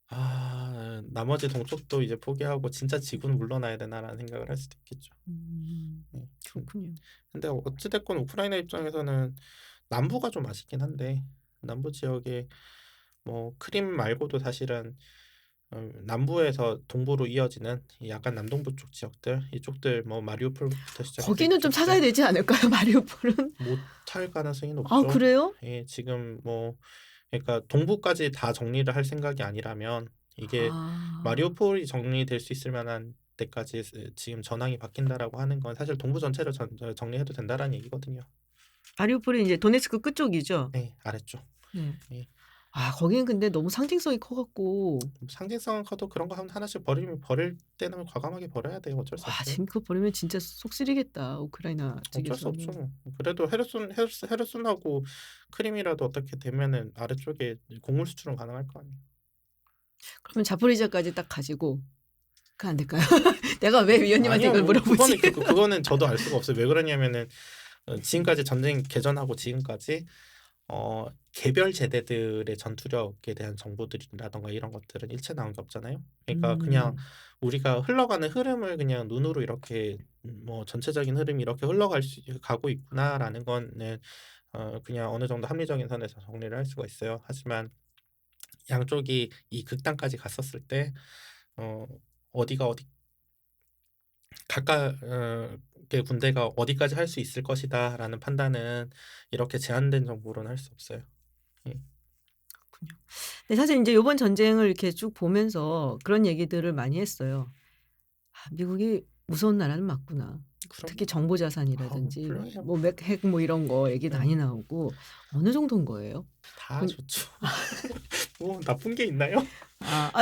'아 나머지 동쪽도 이제 포기하고 진짜 지구는 물러나야 되나.'라는 생각을 할 수도 있겠죠. 음. 예. 그렇군요. 근데 어찌 됐건 우크라이나 입장에서는 남부가 좀 아쉽긴 한데 남부 지역에 뭐 크림 말고도 사실은 남부에서 동부로 이어지는 이 약간 남동부 쪽 지역들 이쪽들 뭐 마리우폴부터 시작해서 거기는 좀 찾아야 이쪽들 되지 않을까요? 마리우폴은? 못할 가능성이 아 높죠. 그래요? 예 지금 뭐 그러니까 동부까지 다 정리를 할 생각이 아니라면 이게 아. 마리우폴이 정리될 수 있을 만한 데까지 지금 전황이 바뀐다라고 하는 건 사실 동부 전체를 정리해도 된다라는 얘기거든요. 마리우폴이 인제 도네츠크 끝쪽이죠? 네. 아래쪽. 네. 예. 아 거기는 근데 너무 상징성이 커 갖고 뭐 상징성은 커도 그런 거 하나씩 버릴 때는 과감하게 버려야 돼요. 어쩔 수 와 없어요. 지금 그거 버리면 진짜 속 쓰리겠다 우크라이나 어쩔 수 없죠. 측에서는. 뭐. 그래도 헤르손하고 크림이라도 어떻게 되면은 아래쪽에 곡물 수출은 가능할 거 아니에요. 그러면 자포리지아까지 딱 가지고 그거 안 될까요? 내가 왜 위원님한테 아니요. 이걸 뭐 물어보지? 그거는 저도 알 수가 없어요. 왜 그러냐면은 지금까지 전쟁 개전하고 지금까지 개별 제대들의 전투력에 대한 정보들이라든가 이런 것들은 일체 나온 게 없잖아요. 그러니까 그냥 음. 우리가 흘러가는 흐름을 그냥 눈으로 이렇게 뭐 '전체적인 흐름이 이렇게 가고 있구나.'라는 거는 그냥 어느 정도 합리적인 선에서 정리를 할 수가 있어요. 하지만 양쪽이 이 극단까지 갔었을 때 어 어디가 어디 가까 어 이렇게 군대가 어디까지 할 수 있을 것이다라는 판단은 이렇게 제한된 정보로는 할 수 없어요. 예. 그렇군요. 근데 사실 인제 요번 전쟁을 이렇게 쭉 보면서 그런 얘기들을 많이 했어요. '아 미국이 무서운 나라는 맞구나.' 특히 그럼요. 정보 아우 자산이라든지 훌륭해요. 뭐 핵 뭐 이런 거 얘기 많이 네. 나오고 어느 정도인 거예요? 다 본 좋죠. 뭐 나쁜 게 있나요?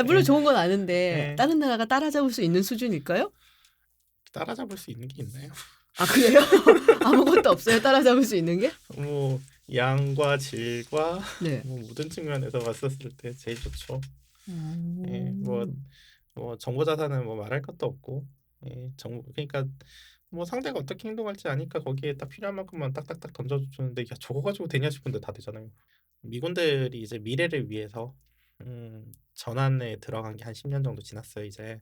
물론 예. 좋은 건 아는데 예. 다른 나라가 따라잡을 수 있는 수준일까요? 따라잡을 수 있는 게 있나요? 아 그래요? 아무것도 없어요? 따라잡을 수 있는 게? 뭐 양과 질과 네. 뭐 모든 측면에서 봤었을 때 제일 좋죠. 예. 뭐 어. 정보 자산은 뭐 말할 것도 없고 예 정 그러니까 뭐 상대가 어떻게 행동할지 아니까 거기에 딱 필요한 만큼만 딱딱딱 던져 주는데 야 저거 가지고 되냐 싶은데 다 되잖아요. 미군들이 이제 미래를 위해서 전환에 들어간 게 한 10년 정도 지났어요 이제.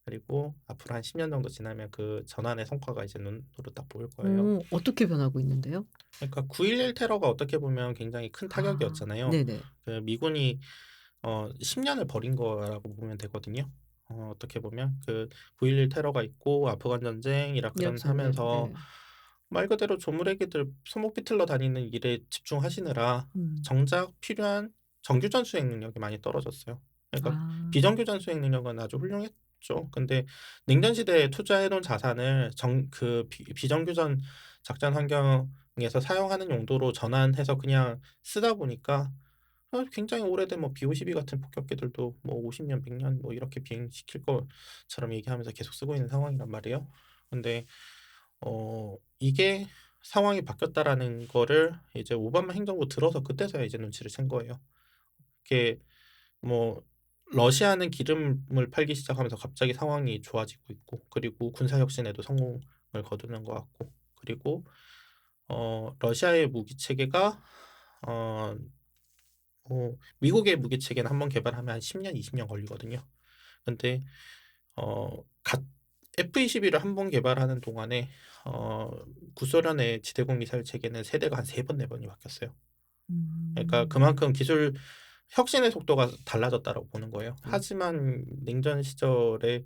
그리고 앞으로 한 10년 정도 지나면 그 전환의 성과가 이제 눈으로 딱 보일 거예요. 어떻게 변하고 있는데요? 그러니까 9.11 테러가 어떻게 보면 굉장히 큰 아 타격이었잖아요. 네네. 그 미군이 10 년을 버린 거라고 보면 되거든요. 어떻게 보면 그 9.11 테러가 있고 아프간 전쟁, 이랍 이라크전 전쟁 하면서 네. 말 그대로 조무래기들 손목 비틀러 다니는 일에 집중하시느라 음. 정작 필요한 정규전 수행 능력이 많이 떨어졌어요. 그러니까 아. 비정규전 수행 능력은 아주 훌륭했죠. 근데 냉전 시대에 투자해 놓은 자산을 비정규전 작전 환경에서 사용하는 용도로 전환해서 그냥 쓰다 보니까 굉장히 오래된 뭐 B-52 같은 폭격기들도 뭐 50 년, 100년 뭐 이렇게 비행시킬 것처럼 얘기하면서 계속 쓰고 있는 상황이란 말이에요. 근데 이게 상황이 바뀌었다라는 거를 이제 오바마 행정부 들어서 그때서야 이제 눈치를 챈 거예요. 이게 뭐 러시아는 기름을 팔기 시작하면서 갑자기 상황이 좋아지고 있고 그리고 군사 혁신에도 성공을 거두는 것 같고 그리고 러시아의 무기 체계가 어 미국의 무기 체계는 한번 개발하면 한 10 년, 20년 걸리거든요. 근데 어 갓 F-22를 한번 개발하는 동안에 어 구소련의 지대공 미사일 체계는 세대가 한 3 번, 4 번이 바뀌었어요. 그러니까 음. 그만큼 기술 혁신의 속도가 달라졌다라고 보는 거예요. 네. 하지만 냉전 시절에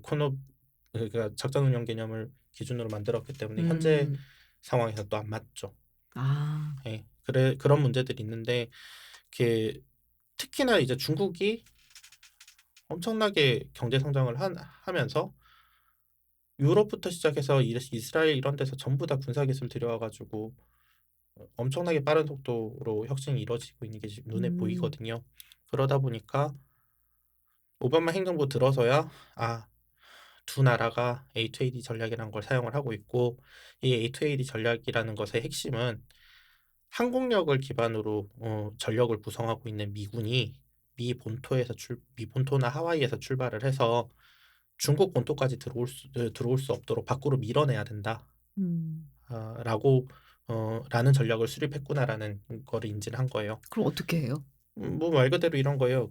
콘옵 그러니까 작전 운영 개념을 기준으로 만들었기 때문에 현재 음. 상황에서 또 안 맞죠. 아. 예. 그런 문제들이 있는데 이렇게 특히나 이제 중국이 엄청나게 경제 성장을 하면서 유럽부터 시작해서 이스라엘 이런 데서 전부 다 군사 기술 들여와 가지고 엄청나게 빠른 속도로 혁신이 이루어지고 있는 게 지금 눈에 음. 보이거든요. 그러다 보니까 오바마 행정부 들어서야 두 나라가 A2AD 전략이라는 걸 사용을 하고 있고 이 A2AD 전략이라는 것의 핵심은 항공력을 기반으로 전력을 구성하고 있는 미군이 미 본토나 하와이에서 출발을 해서 중국 본토까지 들어올 수 없도록 밖으로 밀어내야 된다. 음. 라고 라는 전략을 수립했구나라는 거를 인지를 한 거예요. 그럼 어떻게 해요? 뭐 말 그대로 이런 거예요.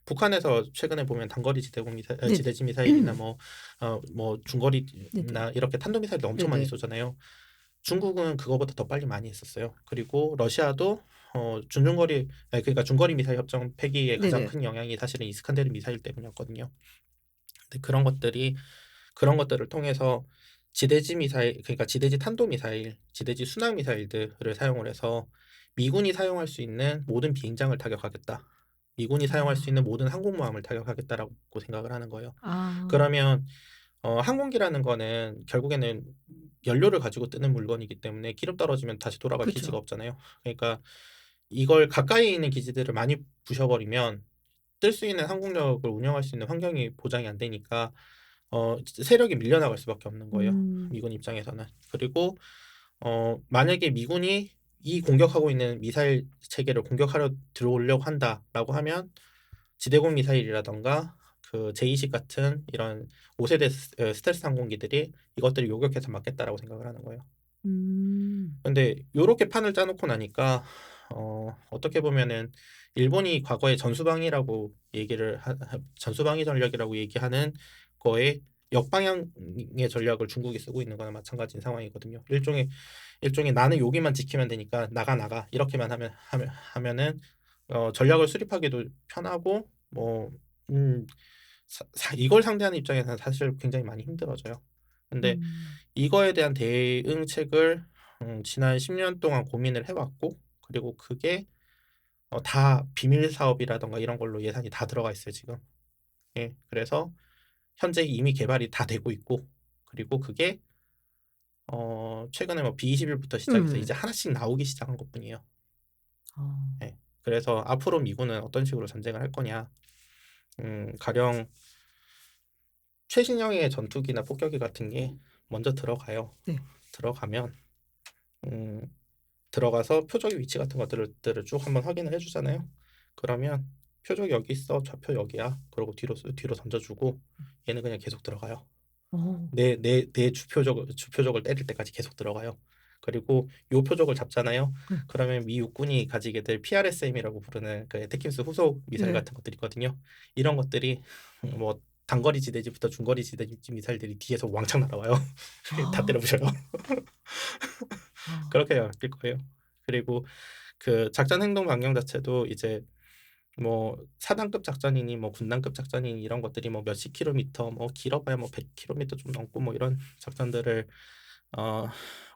북한에서 최근에 보면 단거리 네네. 지대지 미사일이나 뭐 네네. 중거리나 이렇게 탄도미사일도 엄청 많이 네네. 쏘잖아요. 중국은 그거보다 더 빨리 많이 했었어요. 그리고 러시아도 준중거리 그러니까 중거리 미사일 협정 폐기의 가장 네네. 큰 영향이 사실은 이스칸데르 미사일 때문이었거든요. 근데 그런 것들을 통해서 지대지 미사일 그러니까 지대지 탄도 미사일, 지대지 순항 미사일들을 사용을 해서 미군이 사용할 수 있는 모든 비행장을 타격하겠다. 미군이 사용할 수 있는 아. 모든 항공모함을 타격하겠다라고 생각을 하는 거예요. 아. 그러면 항공기라는 거는 결국에는 연료를 가지고 뜨는 물건이기 때문에 기름 떨어지면 다시 돌아갈 기지가 그죠. 없잖아요. 그러니까 이걸 가까이에 있는 기지들을 많이 부셔 버리면 뜰 수 있는 항공력을 운영할 수 있는 환경이 보장이 안 되니까 세력이 밀려나갈 수밖에 없는 거예요, 음. 미군 입장에서는. 그리고 만약에 미군이 이 공격하고 있는 미사일 체계를 공격하려 들어오려고 한다라고 하면 지대공 미사일이라든가 그 제2식 같은 이런 5 세대 스텔스 항공기들이 이것들을 요격해서 막겠다라고 생각을 하는 거예요. 음. 근데 요렇게 판을 짜 놓고 나니까 어떻게 보면은 일본이 과거에 전수방위 전략이라고 얘기하는 거에 역방향의 전략을 중국이 쓰고 있는 거나 마찬가지인 상황이거든요. 일종의 '나는 여기만 지키면 되니까 나가.' 이렇게만 하면은 전략을 수립하기도 편하고 뭐 음 사 사 이걸 상대하는 입장에서는 사실 굉장히 많이 힘들어져요. 근데 음. 이거에 대한 대응책을 지난 10년 동안 고민을 해 왔고, 그리고 그게 다 비밀 사업이라든가 이런 걸로 예산이 다 들어가 있어요 지금. 예. 그래서 현재 이미 개발이 다 되고 있고, 그리고 그게 최근에 뭐 B21부터 시작해서 이제 음. 하나씩 나오기 시작한 것뿐이에요. 어. 예. 그래서 앞으로 미군은 어떤 식으로 전쟁을 할 거냐. 가령 최신형의 전투기나 폭격기 같은 게 먼저 들어가요. 네. 들어가면 음 들어가서 표적의 위치 같은 것들을 쭉 한번 확인을 해 주잖아요. 그러면 "표적 여기 있어. 좌표 여기야." 그러고 뒤로 던져 주고 얘는 그냥 계속 들어가요. 어. 내 주표적을 때릴 때까지 계속 들어가요. 그리고 요 표적을 잡잖아요. 네. 그러면 미 육군이 가지게 될 PRSM이라고 부르는 그 애태킴스 후속 미사일 네. 같은 것들이 있거든요. 이런 것들이 뭐 단거리 지대지부터 중거리 지대지 미사일들이 뒤에서 왕창 날아와요. 다 아. 때려 부셔요. 아. 그렇게 바뀔 거예요. 그리고 그 작전 행동 반경 자체도 이제 뭐 사단급 작전이니 뭐 군단급 작전이니 이런 것들이 뭐 몇십 킬로미터, 뭐 길어봐야 뭐 100 킬로미터 좀 넘고 뭐 이런 작전들을 어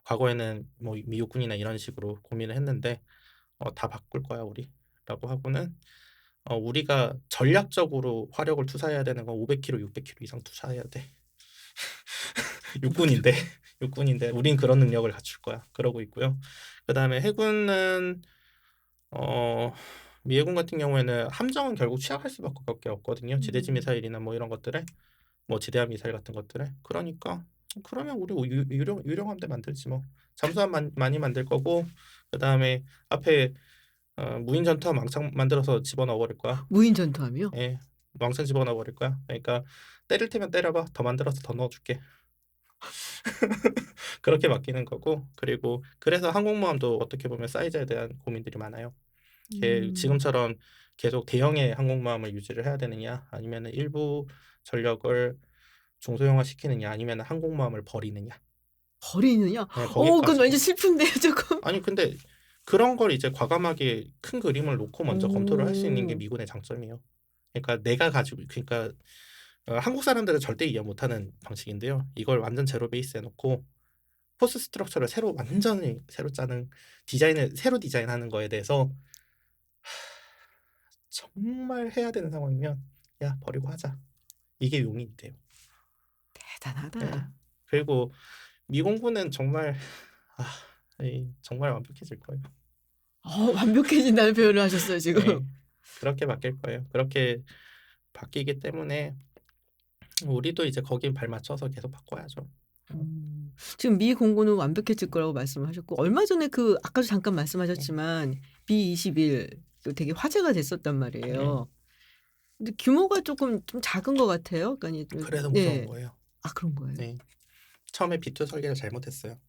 과거에는 뭐 미국군이나 이런 식으로 고민을 했는데 "다 바꿀 거야 우리."라고 하고는 우리가 전략적으로 화력을 투사해야 되는 건 500 킬로, 600 킬로 이상 투사해야 돼. 500 킬로. 육군인데 육군인데 "우린 그런 능력을 갖출 거야." 그러고 있고요. 그다음에 해군은 어 미 해군 같은 경우에는 함정은 결국 취약할 수밖에 없거든요. 지대지 음. 미사일이나 뭐 이런 것들에, 뭐 지대함 미사일 같은 것들에. 그러니까 그러면 우리 유령함대 만들지 뭐. 잠수함 많이 만들 거고, 그다음에 앞에 무인 전투함 왕창 만들어서 집어넣어 버릴 거야. 무인 전투함이요? 예. 왕창 집어넣어 버릴 거야. 그러니까 때릴 테면 때려 봐. 더 만들어서 더 넣어 줄게. 그렇게 바뀌는 거고, 그리고 그래서 항공모함도 어떻게 보면 사이즈에 대한 고민들이 많아요. 음. 지금처럼 계속 대형의 항공모함을 유지를 해야 되느냐, 아니면은 일부 전력을 중소형화시키느냐, 아니면은 항공모함을 버리느냐. 버리느냐? 예, 그건 거기까지도. 왠지 슬픈데요 조금. 아니 근데 그런 걸 이제 과감하게 큰 그림을 놓고 먼저 검토를 할 수 있는 게 오. 미군의 장점이에요. 그러니까 내가 가지고, 그러니까 한국 사람들은 절대 이해 못하는 방식인데요. 이걸 완전 제로 베이스에 놓고 포스 스트럭처를 완전히 새로 짜는, 디자인을 새로 디자인하는 거에 대해서 정말 해야 되는 상황이면 "야 버리고 하자." 이게 용인이 돼요. 예. 대단하다. 그리고 미공군은 정말 정말 완벽해질 거예요. 완벽해진다는 표현을 하셨어요 지금. 예. 그렇게 바뀔 거예요. 그렇게 바뀌기 때문에 우리도 이제 거기에 발맞춰서 계속 바꿔야죠. 어. 지금 미 공군은 완벽해질 거라고 말씀을 하셨고 얼마 전에 그 아까도 잠깐 네. 말씀하셨지만 B-21 또 되게 화제가 됐었단 예. 말이에요. 근데 규모가 쪼끔 좀 작은 것 같아요. 그러니까 좀 그래서 무서운 네. 거예요. 그런 거예요? 네. 처음에 B2 설계를 잘못했어요.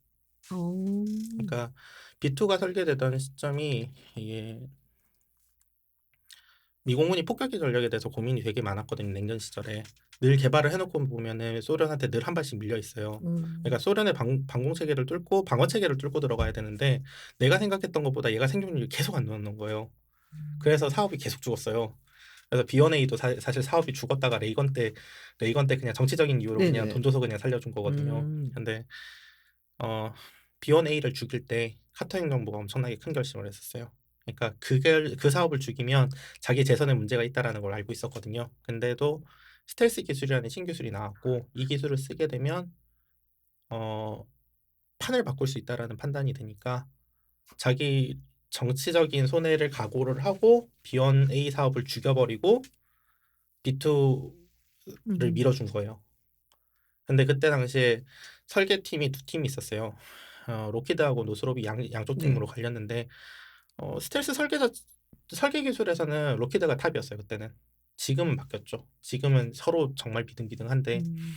어. 그러니까 B2가 설계되던 시점이, 이게 미공군이 폭격기 전략에 대해서 고민이 되게 많았거든요, 냉전 시절에. 늘 개발을 해 놓고 보면은 소련한테 늘 한 발씩 밀려 있어요. 그러니까 음. 소련의 방공 체계를 뚫고 방어 체계를 뚫고 들어가야 되는데 내가 생각했던 것보다 얘가 생존율이 계속 안 넣는 거예요. 그래서 음. 사업이 계속 죽었어요. 그래서 B1A도 사실 사업이 죽었다가 레이건 때 그냥 정치적인 이유로 그냥 네네. 돈 줘서 그냥 살려준 거거든요. 음. 근데 어 B1A를 죽일 때 카터 행정부가 엄청나게 큰 결심을 했었어요. 그러니까 그 사업을 죽이면 자기 재선에 문제가 있다라는 걸 알고 있었거든요. 근데도 스텔스 기술이라는 신기술이 나왔고, 이 기술을 쓰게 되면 어 판을 바꿀 수 있다라는 판단이 드니까 자기 정치적인 손해를 각오를 하고 B1A 사업을 죽여버리고 B2를 음. 밀어준 거예요. 근데 그때 당시에 설계팀이 두 팀이 있었어요. 로키드하고 노스롭이 양쪽 네. 팀으로 갈렸는데 스텔스 설계 기술에서는 로키드가 탑이었어요 그때는. 지금은 바뀌었죠. 지금은 서로 정말 비등비등한데 음.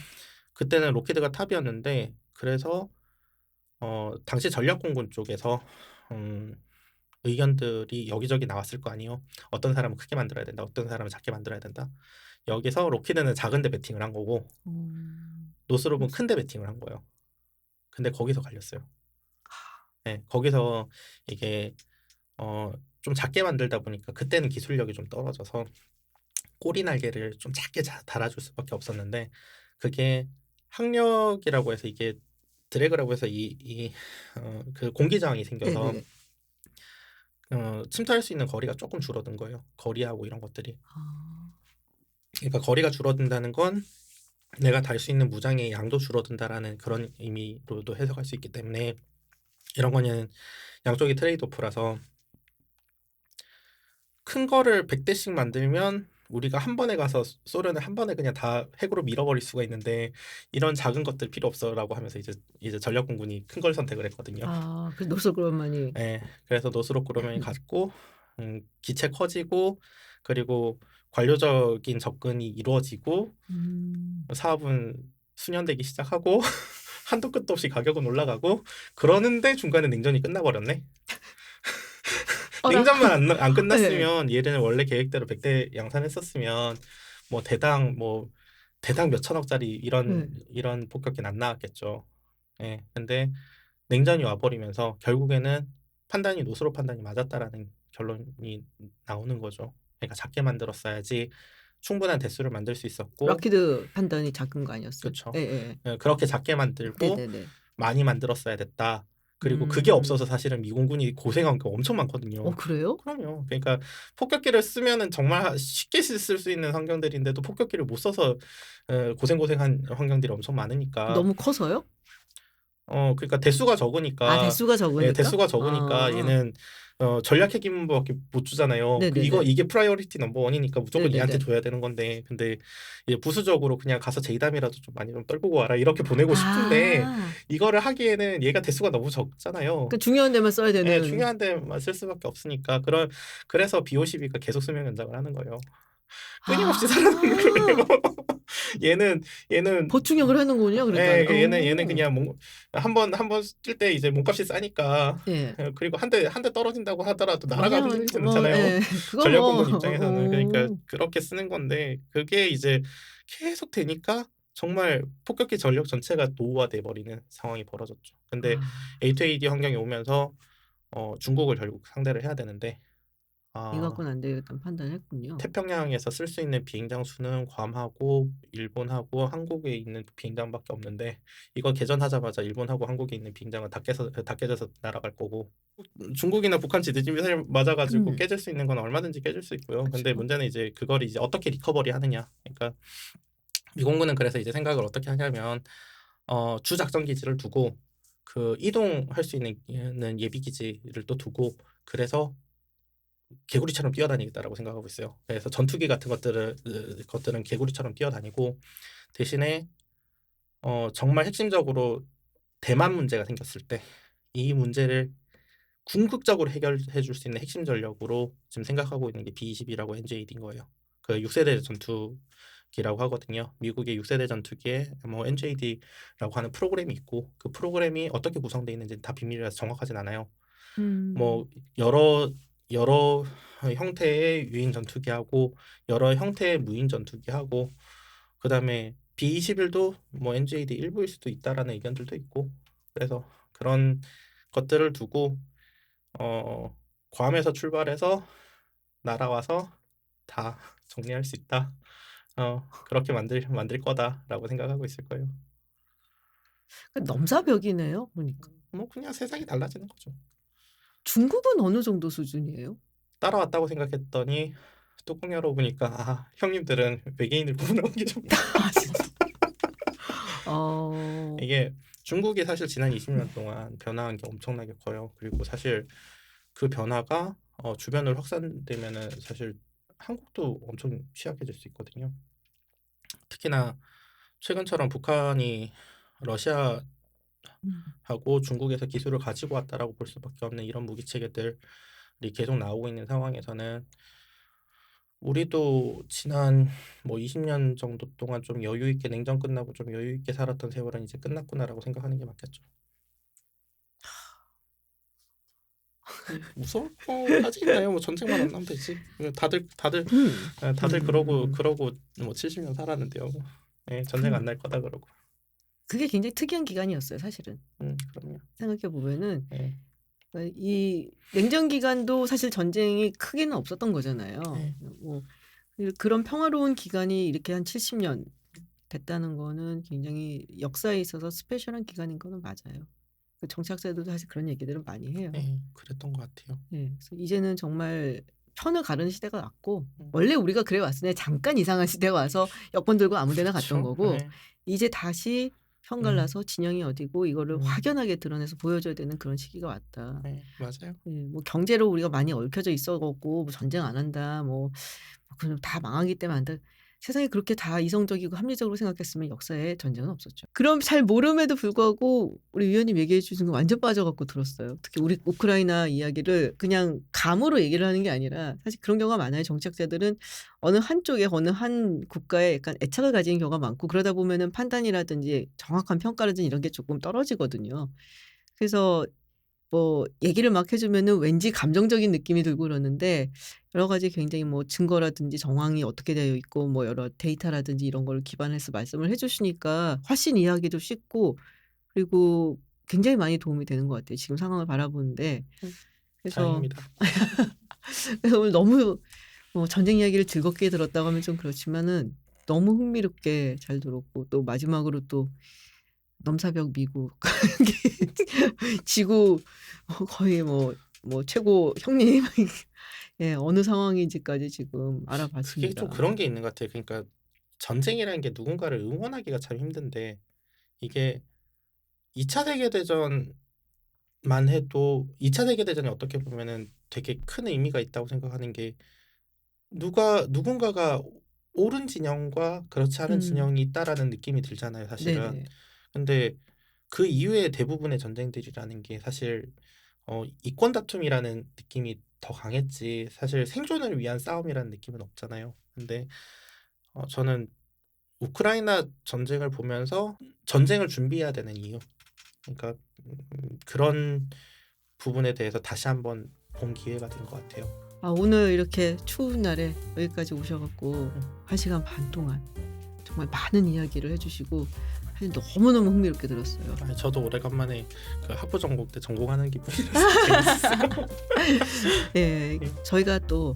그때는 로키드가 탑이었는데, 그래서 당시 전략공군 쪽에서 음 의견들이 여기저기 나왔을 거 아니에요. 어떤 사람은 크게 만들어야 된다. 어떤 사람은 작게 만들어야 된다. 여기서 로키드는 작은 데 베팅을 한 거고 어. 노스롭은 큰 데 베팅을 한 거예요. 근데 거기서 갈렸어요. 예. 거기서 이게 어 좀 작게 만들다 보니까 그때는 기술력이 좀 떨어져서 꼬리 날개를 좀 작게 달아줄 수밖에 없었는데, 그게 학력이라고 해서 이게 드래그라고 해서 그 공기 저항이 생겨서 네네네. 침투할 수 있는 거리가 조금 줄어든 거예요. 거리하고 이런 것들이. 아. 그러니까 거리가 줄어든다는 건 내가 달 수 있는 무장의 양도 줄어든다라는 그런 의미로도 해석할 수 있기 때문에 이런 거는 양쪽이 트레이드 오프라서 큰 거를 100대씩 만들면 우리가 한 번에 가서 소련을 한 번에 그냥 다 핵으로 밀어버릴 수가 있는데 이런 작은 것들 필요 없어라고 하면서 이제 전략공군이 큰 걸 선택을 했거든요. 아 그 노스그로만이 예. 그래서 노스로그로맨이 갔고 기체 커지고 그리고 관료적인 접근이 이루어지고 음. 사업은 수년되기 시작하고 한도 끝도 없이 가격은 올라가고 그러는데 중간에 냉전이 끝나 버렸네. 어라. 냉전만 안 예. 끝났으면 얘는 원래 계획대로 100대 양산했었으면 대당 몇 천억짜리 예. 이런 폭격기는 안 나왔겠죠. 예. 근데 냉전이 와 버리면서 결국에는 노스로 판단이 맞았다라는 결론이 나오는 거죠. 그러니까 작게 만들었어야지 충분한 대수를 만들 수 있었고 락히드 판단이 작은 거 아니었어요? 그쵸. 예예예. 예 그렇게 작게 만들고 네네네. 많이 만들었어야 됐다. 그리고 그게 없어서 음. 사실은 미공군이 고생한 게 엄청 많거든요. 그래요? 그럼요. 그러니까 폭격기를 쓰면은 정말 쉽게 쓸 수 있는 환경들인데도 폭격기를 못 써서 고생한 환경들이 엄청 많으니까. 너무 커서요? 그러니까 대수가 아 적으니까 대수가 예 적으니까? 대수가 적으니까 아. 얘는 전략 핵인무밖에 못 주잖아요. 네네네. 이게 프라이어리티 넘버 1이니까 무조건 얘한테 네네네. 줘야 되는 건데 근데 이제 부수적으로 그냥 "가서 제이담이라도 좀 많이 좀 떨구고 와라." 이렇게 보내고 싶은데 아. 이거를 하기에는 얘가 대수가 너무 적잖아요. 그 중요한 데만 써야 예 되는. 중요한 데만 쓸 수밖에 없으니까 그래서 B-52가 계속 수명 연장을 하는 거예요. 끊임없이 살아남는 거예요. 아. 얘는 얘는 보충형을 하는군요 그러니까. 예 얘는 그냥 한 번 쓸 때 이제 몸값이 싸니까 예. 그리고 한 대 떨어진다고 하더라도 날아가면 맞아요. 뭐 괜찮잖아요. 예. 그건 뭐 전략공군 입장에서는. 그러니까 그렇게 쓰는 건데 그게 이제 계속 되니까 정말 폭격기 전력 전체가 노후화돼 버리는 상황이 벌어졌죠. 근데 아. A2AD 환경이 오면서 중국을 결국 상대를 해야 되는데 이 아 갖고는 안 되겠다는 판단을 했군요. 태평양에서 쓸 수 있는 비행장 수는 괌하고 일본하고 한국에 있는 비행장밖에 없는데 이거 개전하자마자 일본하고 한국에 있는 비행장은 다 깨져서 날아갈 거고 중국이나 북한 지대지 미사일 맞아 가지고 음. 깨질 수 있는 건 얼마든지 깨질 수 있고요. 근데 그쵸. 문제는 이제 그거를 이제 어떻게 리커버리 하느냐. 그러니까 미공군은 그래서 이제 생각을 어떻게 하냐면 주 작전 기지를 두고 그 이동할 수 있는 예비 기지를 또 두고 그래서 개구리처럼 뛰어다니겠다라고 생각하고 있어요. 그래서 전투기 같은 것들은 개구리처럼 뛰어다니고 대신에 정말 핵심적으로 대만 문제가 생겼을 때 이 문제를 궁극적으로 해결해 줄 수 있는 핵심 전력으로 지금 생각하고 있는 게 B-22라고 NJD인 거예요. 그 6세대 전투기라고 하거든요. 미국의 6세대 전투기에 뭐 NJD라고 하는 프로그램이 있고 그 프로그램이 어떻게 구성되어 있는지는 다 비밀이라서 정확하진 않아요. 음. 뭐 여러 형태의 유인 전투기하고 여러 형태의 무인 전투기하고 그다음에 B-21도 뭐 NJD 일부일 수도 있다라는 의견들도 있고 그래서 그런 것들을 두고 어 괌에서 출발해서 날아와서 다 정리할 수 있다. 그렇게 만들 거다라고 생각하고 있을 거예요. 그 넘사벽이네요 보니까. 뭐 그냥 세상이 달라지는 거죠. 중국은 어느 정도 수준이에요? 따라왔다고 생각했더니 뚜껑 열어보니까 '아 형님들은 외계인을 구분하고 계셨구나.' 아 진짜. 어. 이게 중국이 사실 지난 20년 동안 변화한 게 엄청나게 커요. 그리고 사실 그 변화가 주변으로 확산되면은 사실 한국도 엄청 취약해질 수 있거든요. 특히나 최근처럼 북한이 러시아하고 음. 중국에서 기술을 가지고 왔다라고 볼 수밖에 없는 이런 무기 체계들이 계속 나오고 있는 상황에서는 우리도 지난 뭐 20년 정도 동안 좀 여유 있게 냉전 끝나고 좀 여유 있게 살았던 세월은 이제 끝났구나라고 생각하는 게 맞겠죠. 무서울 거까지 있나요? 뭐 전쟁만 안 나면 되지. 음. 다들 음음음음. 그러고 뭐 70년 살았는데요. 예, 전쟁 안 그 날 거다 그러고. 그게 굉장히 특이한 기간이었어요 사실은. 그럼요. 생각해 보면은 예. 이 냉전 기간도 사실 전쟁이 크게는 없었던 거잖아요. 예. 뭐 그런 평화로운 기간이 이렇게 한 70년 됐다는 거는 굉장히 역사에 있어서 스페셜한 기간인 거는 맞아요. 그 정치학자들도 사실 그런 얘기들은 많이 해요. 네, 그랬던 것 같아요. 예. 그래서 이제는 정말 편을 가르는 시대가 왔고 음. 원래 우리가 그래 왔으니 잠깐 이상한 시대가 와서 여권 들고 아무 데나 갔던 그렇죠. 거고 네. 이제 다시 편 음. 갈라서 진영이 어디고 이거를 음. 확연하게 드러내서 보여줘야 되는 그런 시기가 왔다. 네, 맞아요. 예. 뭐 경제로 우리가 많이 얽혀져 있어 갖고 뭐 전쟁 안 한다. 뭐 그럼 다 망하기 때문에 안다. 세상이 그렇게 다 이성적이고 합리적으로 생각했으면 역사에 전쟁은 없었죠. 그럼 잘 모름에도 불구하고 우리 위원님 얘기해 주신 거 완전 빠져 갖고 들었어요. 특히 우리 우크라이나 이야기를 그냥 감으로 얘기를 하는 게 아니라 사실 그런 경우가 많아요. 정치학자들은 어느 한쪽에 어느 한 국가에 약간 애착을 가지는 경우가 많고 그러다 보면은 판단이라든지 정확한 평가라든지 이런 게 조금 떨어지거든요. 그래서 뭐 얘기를 막 해 주면은 왠지 감정적인 느낌이 들고 그러는데 여러 가지 굉장히 뭐 증거라든지 정황이 어떻게 되어 있고 뭐 여러 데이터라든지 이런 걸 기반해서 말씀을 해 주시니까 훨씬 이해하기도 쉽고 그리고 굉장히 많이 도움이 되는 것 같아요, 지금 상황을 바라보는데. 그래서 다행입니다. 오늘 너무 뭐 전쟁 이야기를 즐겁게 들었다고 하면 좀 그렇지만은 너무 흥미롭게 잘 들었고 또 마지막으로 또 넘사벽 미국 지구 거의 뭐 최고 형님 예 어느 상황인지까지 지금 그게 알아봤습니다. 좀 그런 게 있는 것 같아요. 그러니까 전쟁이라는 게 누군가를 응원하기가 참 힘든데 이게 2차 세계 대전만 해도 2차 세계 대전이 어떻게 보면은 되게 큰 의미가 있다고 생각하는 게 누군가가 옳은 진영과 그렇지 않은 음. 진영이 있다라는 느낌이 들잖아요, 사실은. 네네. 근데 그 이후에 대부분의 전쟁들이라는 게 사실 이권 다툼이라는 느낌이 더 강했지 사실 생존을 위한 싸움이라는 느낌은 없잖아요. 근데 저는 우크라이나 전쟁을 보면서 전쟁을 준비해야 되는 이유, 그러니까 그런 부분에 대해서 다시 한번 본 기회가 된 것 같아요. 아 오늘 이렇게 추운 날에 여기까지 오셔 갖고 음. 1 시간 반 동안 정말 많은 이야기를 해 주시고 사실 너무너무 흥미롭게 들었어요. 저도 오래간만에 그 학부 전공 때 전공하는 기분이라서 재밌었어요. 예. 예. 저희가 또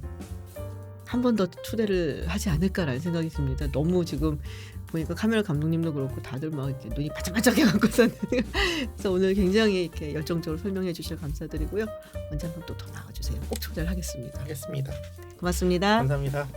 한 번 더 초대를 하지 않을까라는 생각이 듭니다. 너무 지금 보니까 카메라 감독님도 그렇고 다들 막 이렇게 눈이 반짝반짝해 갖고서는 그래서 오늘 굉장히 이렇게 열정적으로 설명해 주셔서 감사드리고요. 언제 한번 또 더 나와 주세요. 꼭 초대를 하겠습니다. 하겠습니다. 고맙습니다. 감사합니다.